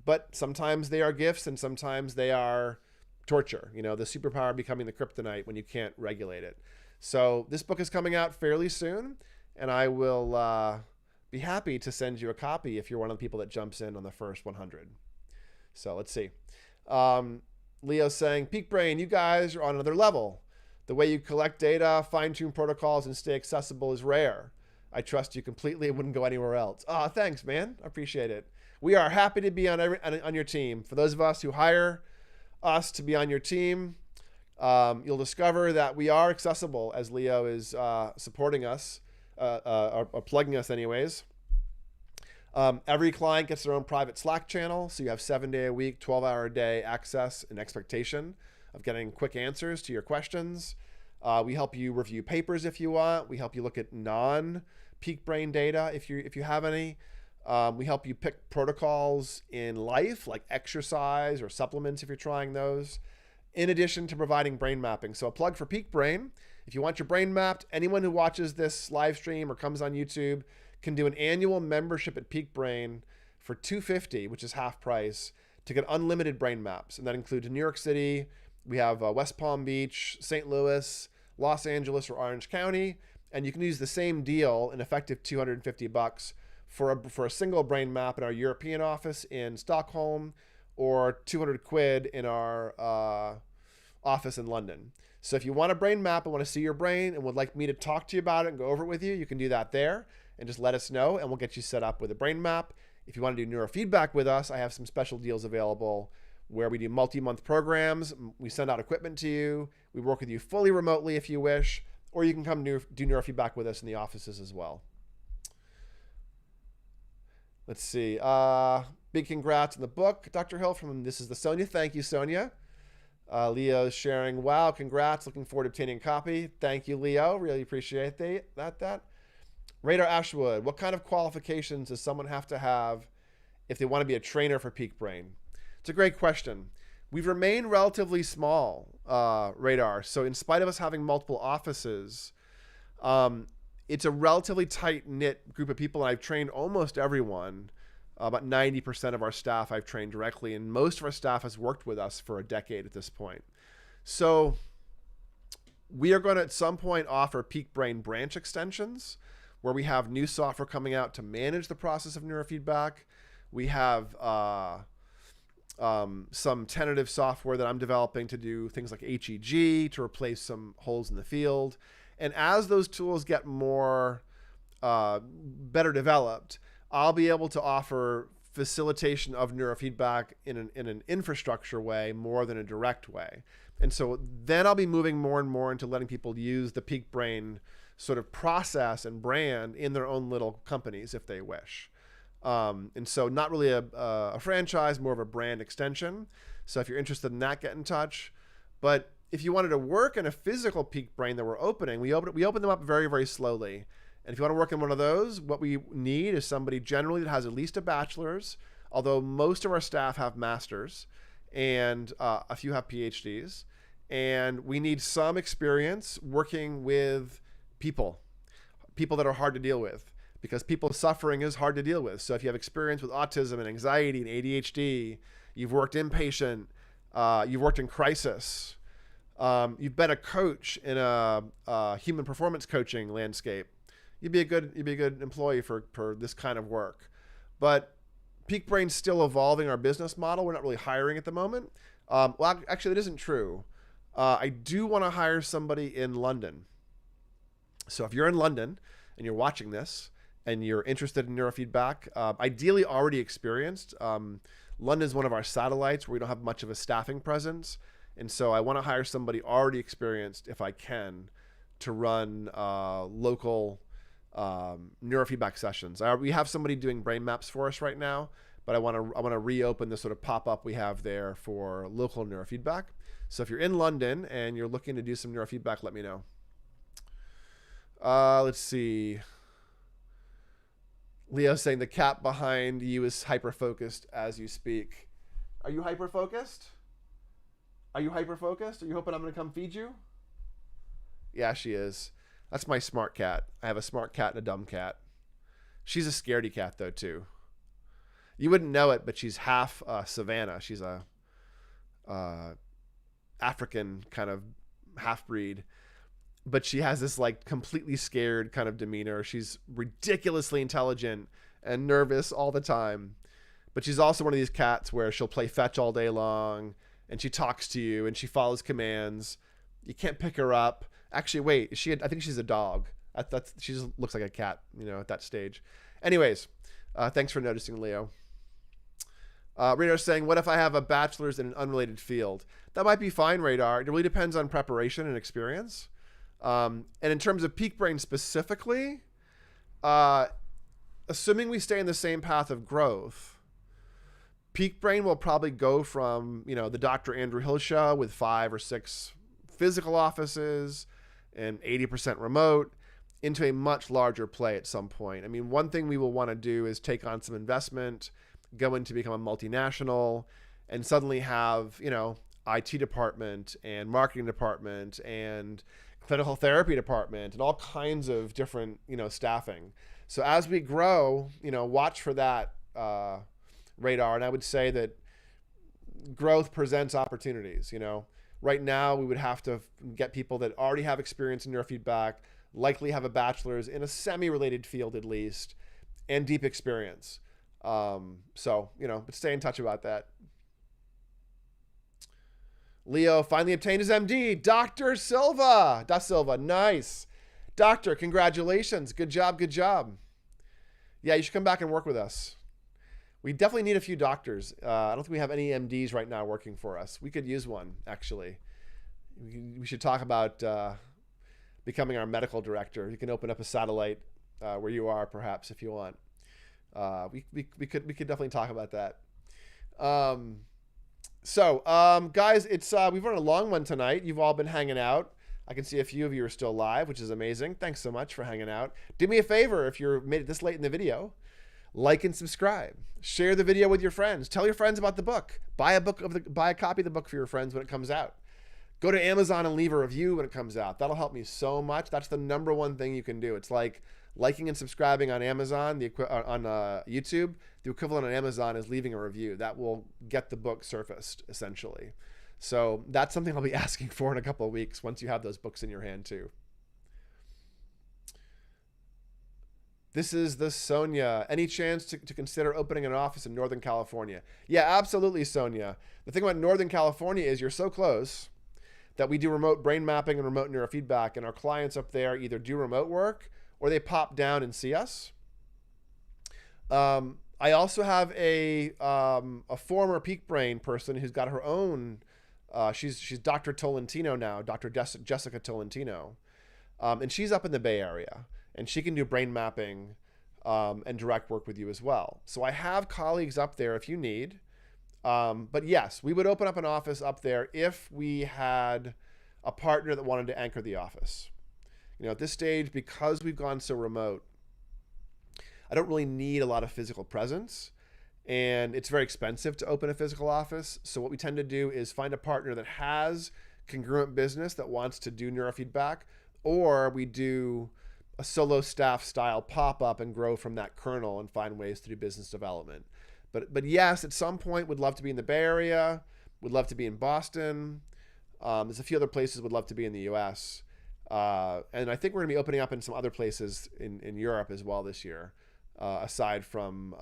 but sometimes they are gifts and sometimes they are torture, you know, the superpower becoming the kryptonite when you can't regulate it. So this book is coming out fairly soon, and I will be happy to send you a copy if you're one of the people that jumps in on the first 100. So let's see. Leo's saying, Peak Brain, you guys are on another level. The way you collect data, fine-tune protocols, and stay accessible is rare. I trust you completely and wouldn't go anywhere else. Oh, thanks, man. I appreciate it. We are happy to be on your team. For those of us who hire us to be on your team, you'll discover that we are accessible as Leo is supporting us, or plugging us anyways. Every client gets their own private Slack channel, so you have 7-day-a-week, 12-hour-a-day access and expectation of getting quick answers to your questions. We help you review papers if you want. We help you look at non-peak brain data if you have any. We help you pick protocols in life, like exercise or supplements if you're trying those, in addition to providing brain mapping. So a plug for Peak Brain. If you want your brain mapped, anyone who watches this live stream or comes on YouTube can do an annual membership at Peak Brain for $250, which is half price, to get unlimited brain maps. And that includes New York City. We have West Palm Beach, St. Louis, Los Angeles, or Orange County. And you can use the same deal, an effective $250 for a single brain map in our European office in Stockholm, or 200 quid in our office in London. So if you want a brain map and want to see your brain and would like me to talk to you about it and go over it with you, you can do that there and just let us know and we'll get you set up with a brain map. If you want to do neurofeedback with us, I have some special deals available where we do multi-month programs. We send out equipment to you. We work with you fully remotely if you wish, or you can come do neurofeedback with us in the offices as well. Let's see. Big congrats on the book, Dr. Hill. This is the Sonia. Thank you, Sonia. Leo's sharing, wow, congrats. Looking forward to obtaining a copy. Thank you, Leo. Really appreciate that. Radar Ashwood, what kind of qualifications does someone have to have if they want to be a trainer for Peak Brain? It's a great question. We've remained relatively small, Radar. So in spite of us having multiple offices, it's a relatively tight-knit group of people, and I've trained almost everyone. About 90% of our staff I've trained directly, and most of our staff has worked with us for a decade at this point. So we are going to at some point offer Peak Brain branch extensions where we have new software coming out to manage the process of neurofeedback. We have some tentative software that I'm developing to do things like HEG to replace some holes in the field. And as those tools get more better developed, I'll be able to offer facilitation of neurofeedback in an infrastructure way more than a direct way. And so then I'll be moving more and more into letting people use the Peak Brain sort of process and brand in their own little companies if they wish. And so not really a franchise, more of a brand extension. So if you're interested in that, get in touch. But if you wanted to work in a physical Peak Brain that we're opening, we open them up very, very slowly. And if you want to work in one of those, what we need is somebody generally that has at least a bachelor's, although most of our staff have masters and a few have PhDs. And we need some experience working with people that are hard to deal with, because people's suffering is hard to deal with. So if you have experience with autism and anxiety and ADHD, you've worked inpatient, you've worked in crisis, you've been a coach in a human performance coaching landscape, you'd be a good employee for this kind of work. But Peak Brain's still evolving our business model. We're not really hiring at the moment. Well, actually, that isn't true. I do want to hire somebody in London. So if you're in London and you're watching this and you're interested in neurofeedback, ideally already experienced. London is one of our satellites where we don't have much of a staffing presence. And so I want to hire somebody already experienced, if I can, to run local neurofeedback sessions. We have somebody doing brain maps for us right now, but I want to reopen the sort of pop-up we have there for local neurofeedback. So if you're in London and you're looking to do some neurofeedback, let me know. Let's see. Leo saying the cat behind you is hyper-focused as you speak. Are you hyper-focused? Are you hyper-focused? Are you hoping I'm going to come feed you? Yeah, she is. That's my smart cat. I have a smart cat and a dumb cat. She's a scaredy cat, though, too. You wouldn't know it, but she's half Savannah. She's a African kind of half-breed. But she has this, like, completely scared kind of demeanor. She's ridiculously intelligent and nervous all the time. But she's also one of these cats where she'll play fetch all day long, and she talks to you, and she follows commands. You can't pick her up. Actually, wait, I think she's a dog. She just looks like a cat, at that stage. Anyways, thanks for noticing, Leo. Radar's saying, what if I have a bachelor's in an unrelated field? That might be fine, Radar. It really depends on preparation and experience. And in terms of peak brain specifically, assuming we stay in the same path of growth, peak brain will probably go from, the Dr. Andrew Hill show with 5 or 6 physical offices and 80% remote into a much larger play at some point. I mean, one thing we will want to do is take on some investment, go in to become a multinational, and suddenly have, IT department and marketing department and clinical therapy department and all kinds of different, staffing. So as we grow, watch for that Radar. And I would say that growth presents opportunities. Right now we would have to get people that already have experience in neurofeedback, likely have a bachelor's in a semi-related field at least, and deep experience. But stay in touch about that. Leo finally obtained his MD. Dr. Silva. Da Silva, nice. Doctor, congratulations. Good job, good job. Yeah, you should come back and work with us. We definitely need a few doctors. I don't think we have any MDs right now working for us. We could use one, actually. We should talk about becoming our medical director. You can open up a satellite where you are, perhaps, if you want. We could definitely talk about that. Guys, we've run a long one tonight. You've all been hanging out. I can see a few of you are still live, which is amazing. Thanks so much for hanging out. Do me a favor if you're made it this late in the video. Like and subscribe. Share the video with your friends. Tell your friends about the book. Buy a copy of the book for your friends when it comes out. Go to Amazon and leave a review when it comes out. That'll help me so much. That's the number one thing you can do. It's like liking and subscribing on Amazon, on YouTube. The equivalent on Amazon is leaving a review. That will get the book surfaced, essentially. So that's something I'll be asking for in a couple of weeks once you have those books in your hand too. This is the Sonia. Any chance to consider opening an office in Northern California? Yeah, absolutely, Sonia. The thing about Northern California is you're so close that we do remote brain mapping and remote neurofeedback, and our clients up there either do remote work or they pop down and see us. I also have a former peak brain person who's got her own. She's Dr. Tolentino now, Dr. Jessica Tolentino, and she's up in the Bay Area, and she can do brain mapping and direct work with you as well. So I have colleagues up there if you need. But yes, we would open up an office up there if we had a partner that wanted to anchor the office. At this stage, because we've gone so remote, I don't really need a lot of physical presence, and it's very expensive to open a physical office. So what we tend to do is find a partner that has congruent business that wants to do neurofeedback, or we do a solo staff style pop-up and grow from that kernel and find ways to do business development. But yes, at some point, would love to be in the Bay Area, would love to be in Boston. There's a few other places would love to be in the US. And I think we're gonna be opening up in some other places in Europe as well this year, aside from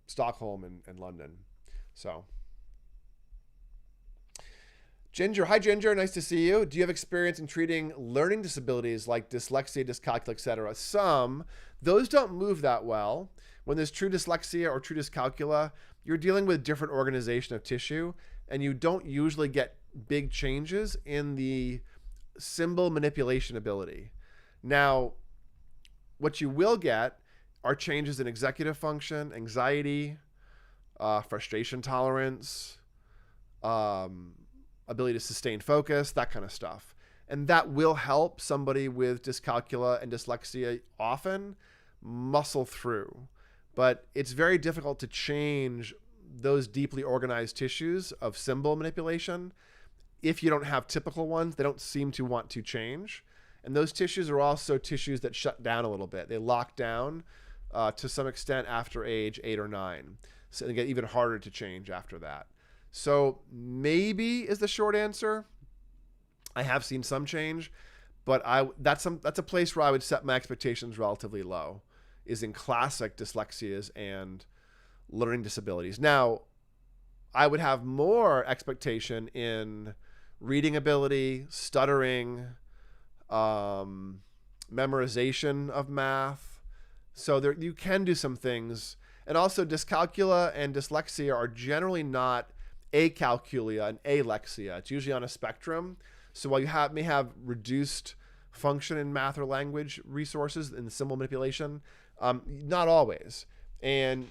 Stockholm and London. So Ginger, hi Ginger, nice to see you. Do you have experience in treating learning disabilities like dyslexia, dyscalculia, etc.? Some. Those don't move that well. When there's true dyslexia or true dyscalculia, you're dealing with different organization of tissue, and you don't usually get big changes in the symbol manipulation ability. Now, what you will get are changes in executive function, anxiety, frustration tolerance, ability to sustain focus, that kind of stuff. And that will help somebody with dyscalculia and dyslexia often muscle through. But it's very difficult to change those deeply organized tissues of symbol manipulation. If you don't have typical ones, they don't seem to want to change. And those tissues are also tissues that shut down a little bit. They lock down to some extent after age 8 or 9. So they get even harder to change after that. So maybe is the short answer. I have seen some change, but that's a place where I would set my expectations relatively low, is in classic dyslexias and learning disabilities. Now, I would have more expectation in reading ability, stuttering, memorization of math. So there, you can do some things. And also dyscalculia and dyslexia are generally not acalculia and alexia. It's usually on a spectrum. So while you may have reduced function in math or language resources in symbol manipulation, not always. And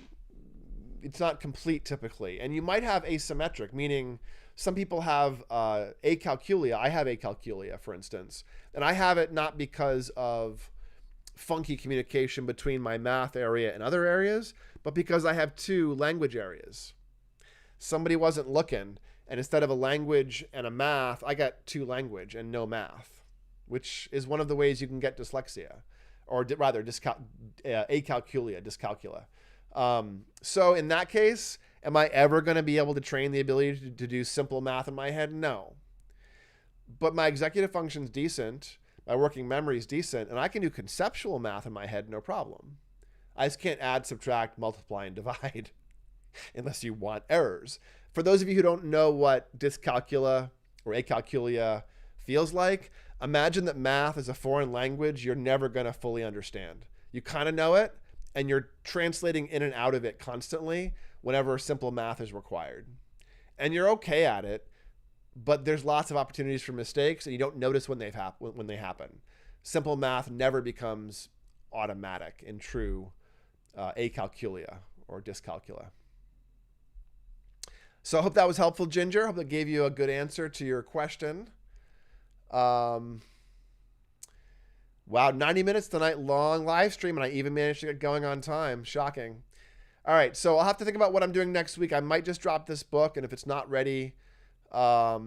it's not complete typically. And you might have asymmetric, meaning some people have acalculia. I have acalculia, for instance. And I have it not because of funky communication between my math area and other areas, but because I have 2 language areas. Somebody wasn't looking, and instead of a language and a math, I got 2 language and no math, which is one of the ways you can get dyslexia, or rather acalculia, dyscalculia. So in that case, am I ever going to be able to train the ability to do simple math in my head? No. But my executive function's decent, my working memory is decent, and I can do conceptual math in my head, no problem. I just can't add, subtract, multiply, and divide unless you want errors. For those of you who don't know what dyscalculia or acalculia feels like, imagine that math is a foreign language you're never going to fully understand. You kind of know it, and you're translating in and out of it constantly whenever simple math is required. And you're okay at it, but there's lots of opportunities for mistakes, and you don't notice when they happen. Simple math never becomes automatic in true acalculia or dyscalculia. So I hope that was helpful, Ginger. I hope that gave you a good answer to your question. Wow, 90 minutes tonight, long live stream, and I even managed to get going on time. Shocking. All right, so I'll have to think about what I'm doing next week. I might just drop this book, and if it's not ready, I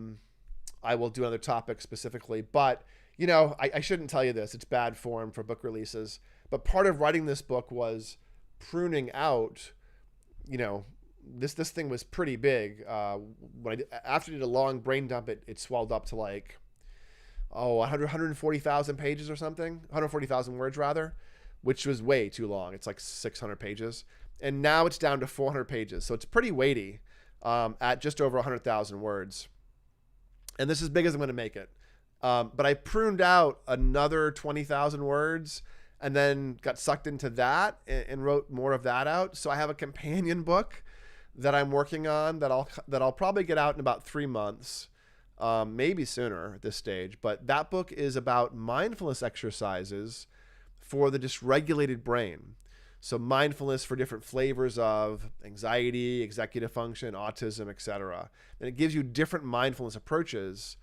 will do another topic specifically. But, you know, I shouldn't tell you this. It's bad form for book releases. But part of writing this book was pruning out, you know, this thing was pretty big. After I did a long brain dump, it swelled up to like, 140,000 pages or something, 140,000 words rather, which was way too long. It's like 600 pages. And now it's down to 400 pages. So it's pretty weighty at just over 100,000 words. And this is as big as I'm going to make it. But I pruned out another 20,000 words and then got sucked into that and wrote more of that out. So I have a companion book that I'm working on that I'll probably get out in about 3 months. Maybe sooner at this stage, but that book is about mindfulness exercises for the dysregulated brain. So mindfulness for different flavors of anxiety, executive function, autism, etc. And it gives you different mindfulness approaches,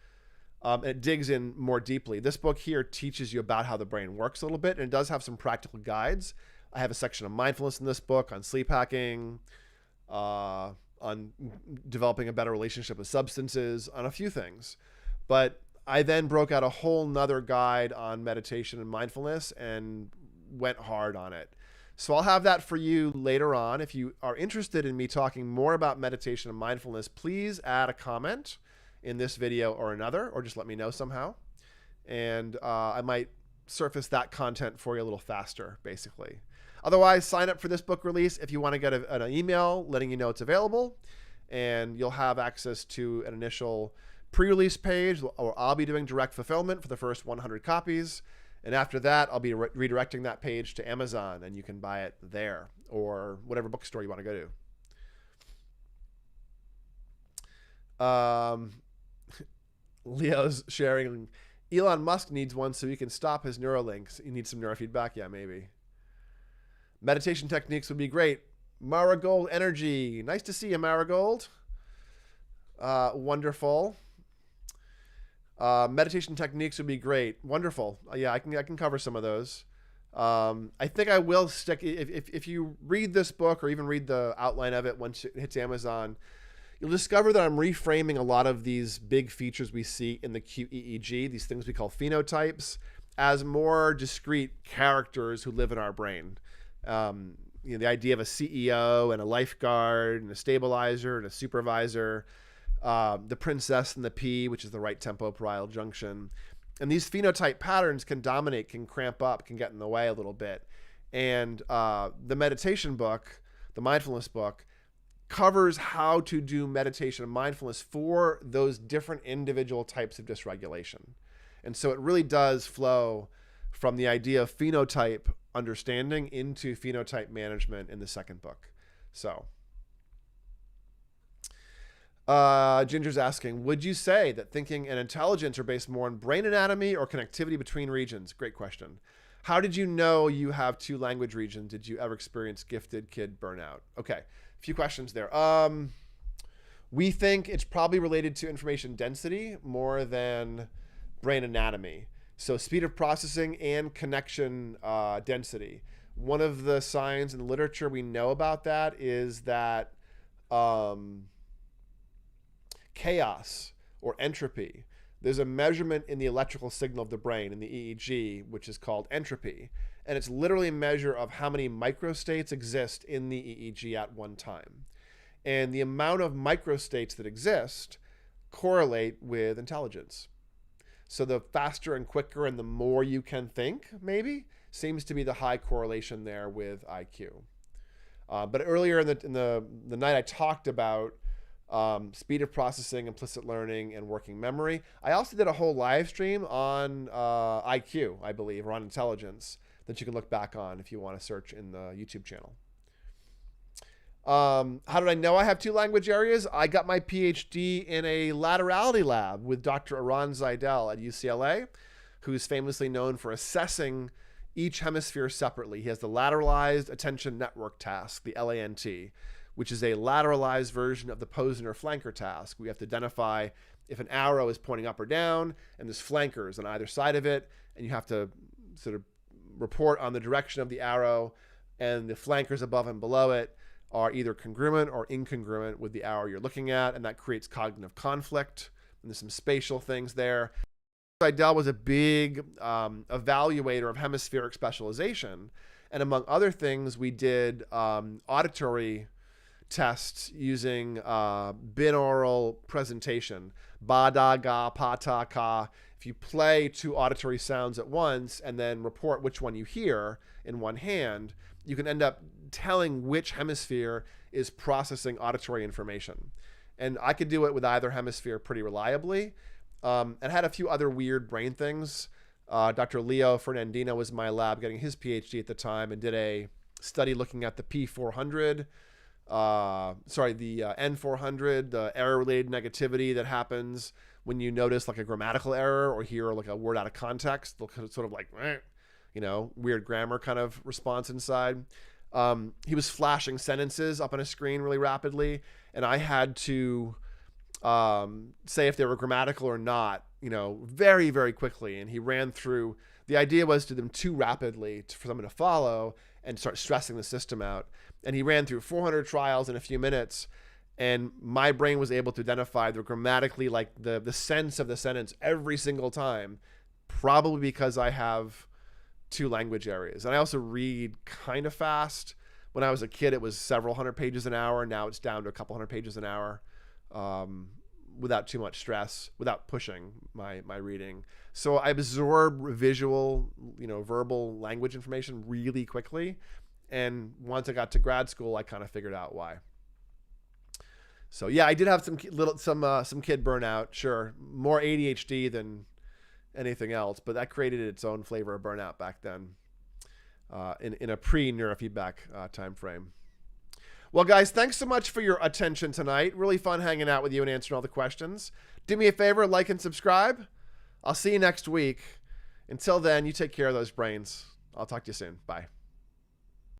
and it digs in more deeply. This book here teaches you about how the brain works a little bit, and it does have some practical guides. I have a section of mindfulness in this book on sleep hacking, on developing a better relationship with substances, on a few things. But I then broke out a whole nother guide on meditation and mindfulness and went hard on it. So I'll have that for you later on. If you are interested in me talking more about meditation and mindfulness, please add a comment in this video or another, or just let me know somehow. And I might surface that content for you a little faster, basically. Otherwise, sign up for this book release if you want to get an email letting you know it's available, and you'll have access to an initial pre-release page, or I'll be doing direct fulfillment for the first 100 copies. And after that, I'll be redirecting that page to Amazon, and you can buy it there or whatever bookstore you want to go to. Leo's sharing, Elon Musk needs one so he can stop his Neuralinks. He needs some neurofeedback. Yeah, maybe. Meditation techniques would be great. Marigold Energy. Nice to see you, Marigold. Wonderful. Meditation techniques would be great. Wonderful. Yeah, I can cover some of those. I think I will stick, if you read this book or even read the outline of it once it hits Amazon, you'll discover that I'm reframing a lot of these big features we see in the QEEG, these things we call phenotypes, as more discrete characters who live in our brain. The idea of a CEO and a lifeguard and a stabilizer and a supervisor, the princess and the P, which is the right tempo-parietal junction. And these phenotype patterns can dominate, can cramp up, can get in the way a little bit. And the meditation book, the mindfulness book, covers how to do meditation and mindfulness for those different individual types of dysregulation. And so it really does flow from the idea of phenotype understanding into phenotype management in the second book. So Ginger's asking, would you say that thinking and intelligence are based more on brain anatomy or connectivity between regions? Great question. How did you know you have 2 language regions? Did you ever experience gifted kid burnout? Okay, a few questions there. We think it's probably related to information density more than brain anatomy. So speed of processing and connection density. One of the signs in the literature we know about that is that chaos or entropy, there's a measurement in the electrical signal of the brain in the EEG, which is called entropy. And it's literally a measure of how many microstates exist in the EEG at one time. And the amount of microstates that exist correlate with intelligence. So the faster and quicker and the more you can think, maybe, seems to be the high correlation there with IQ. But earlier in the night, I talked about speed of processing, implicit learning, and working memory. I also did a whole live stream on IQ, I believe, or on intelligence that you can look back on if you want to search in the YouTube channel. How did I know I have 2 language areas? I got my PhD in a laterality lab with Dr. Aran Zaidel at UCLA, who's famously known for assessing each hemisphere separately. He has the lateralized attention network task, the LANT, which is a lateralized version of the Posner flanker task. We have to identify if an arrow is pointing up or down, and there's flankers on either side of it, and you have to sort of report on the direction of the arrow, and the flankers above and below it are either congruent or incongruent with the arrow you're looking at, and that creates cognitive conflict. And there's some spatial things there. Seidel was a big evaluator of hemispheric specialization, and among other things, we did auditory tests using binaural presentation. Ba, da, ga, pa, ta, ka. If you play 2 auditory sounds at once and then report which one you hear in one hand, you can end up telling which hemisphere is processing auditory information. And I could do it with either hemisphere pretty reliably. And had a few other weird brain things. Dr. Leo Fernandino was in my lab getting his PhD at the time and did a study looking at the P400, the N400, the error-related negativity that happens when you notice like a grammatical error or hear like a word out of context. They'll sort of like, weird grammar kind of response inside. He was flashing sentences up on a screen really rapidly, and I had to say if they were grammatical or not, very, very quickly. And he ran through, the idea was to do them too rapidly for someone to follow and start stressing the system out. And he ran through 400 trials in a few minutes, and my brain was able to identify the grammatically, like the sense of the sentence every single time, probably because I have 2 language areas. And I also read kind of fast. When I was a kid, it was several hundred pages an hour. Now it's down to a couple hundred pages an hour, without too much stress, without pushing my reading. So I absorb visual, verbal language information really quickly. And once I got to grad school, I kind of figured out why. So yeah, I did have some kid burnout. Sure, more ADHD than anything else, but that created its own flavor of burnout back then, in a pre-neurofeedback time frame. Well, guys, thanks so much for your attention tonight. Really fun hanging out with you and answering all the questions. Do me a favor, like and subscribe. I'll see you next week. Until then, you take care of those brains. I'll talk to you soon. Bye.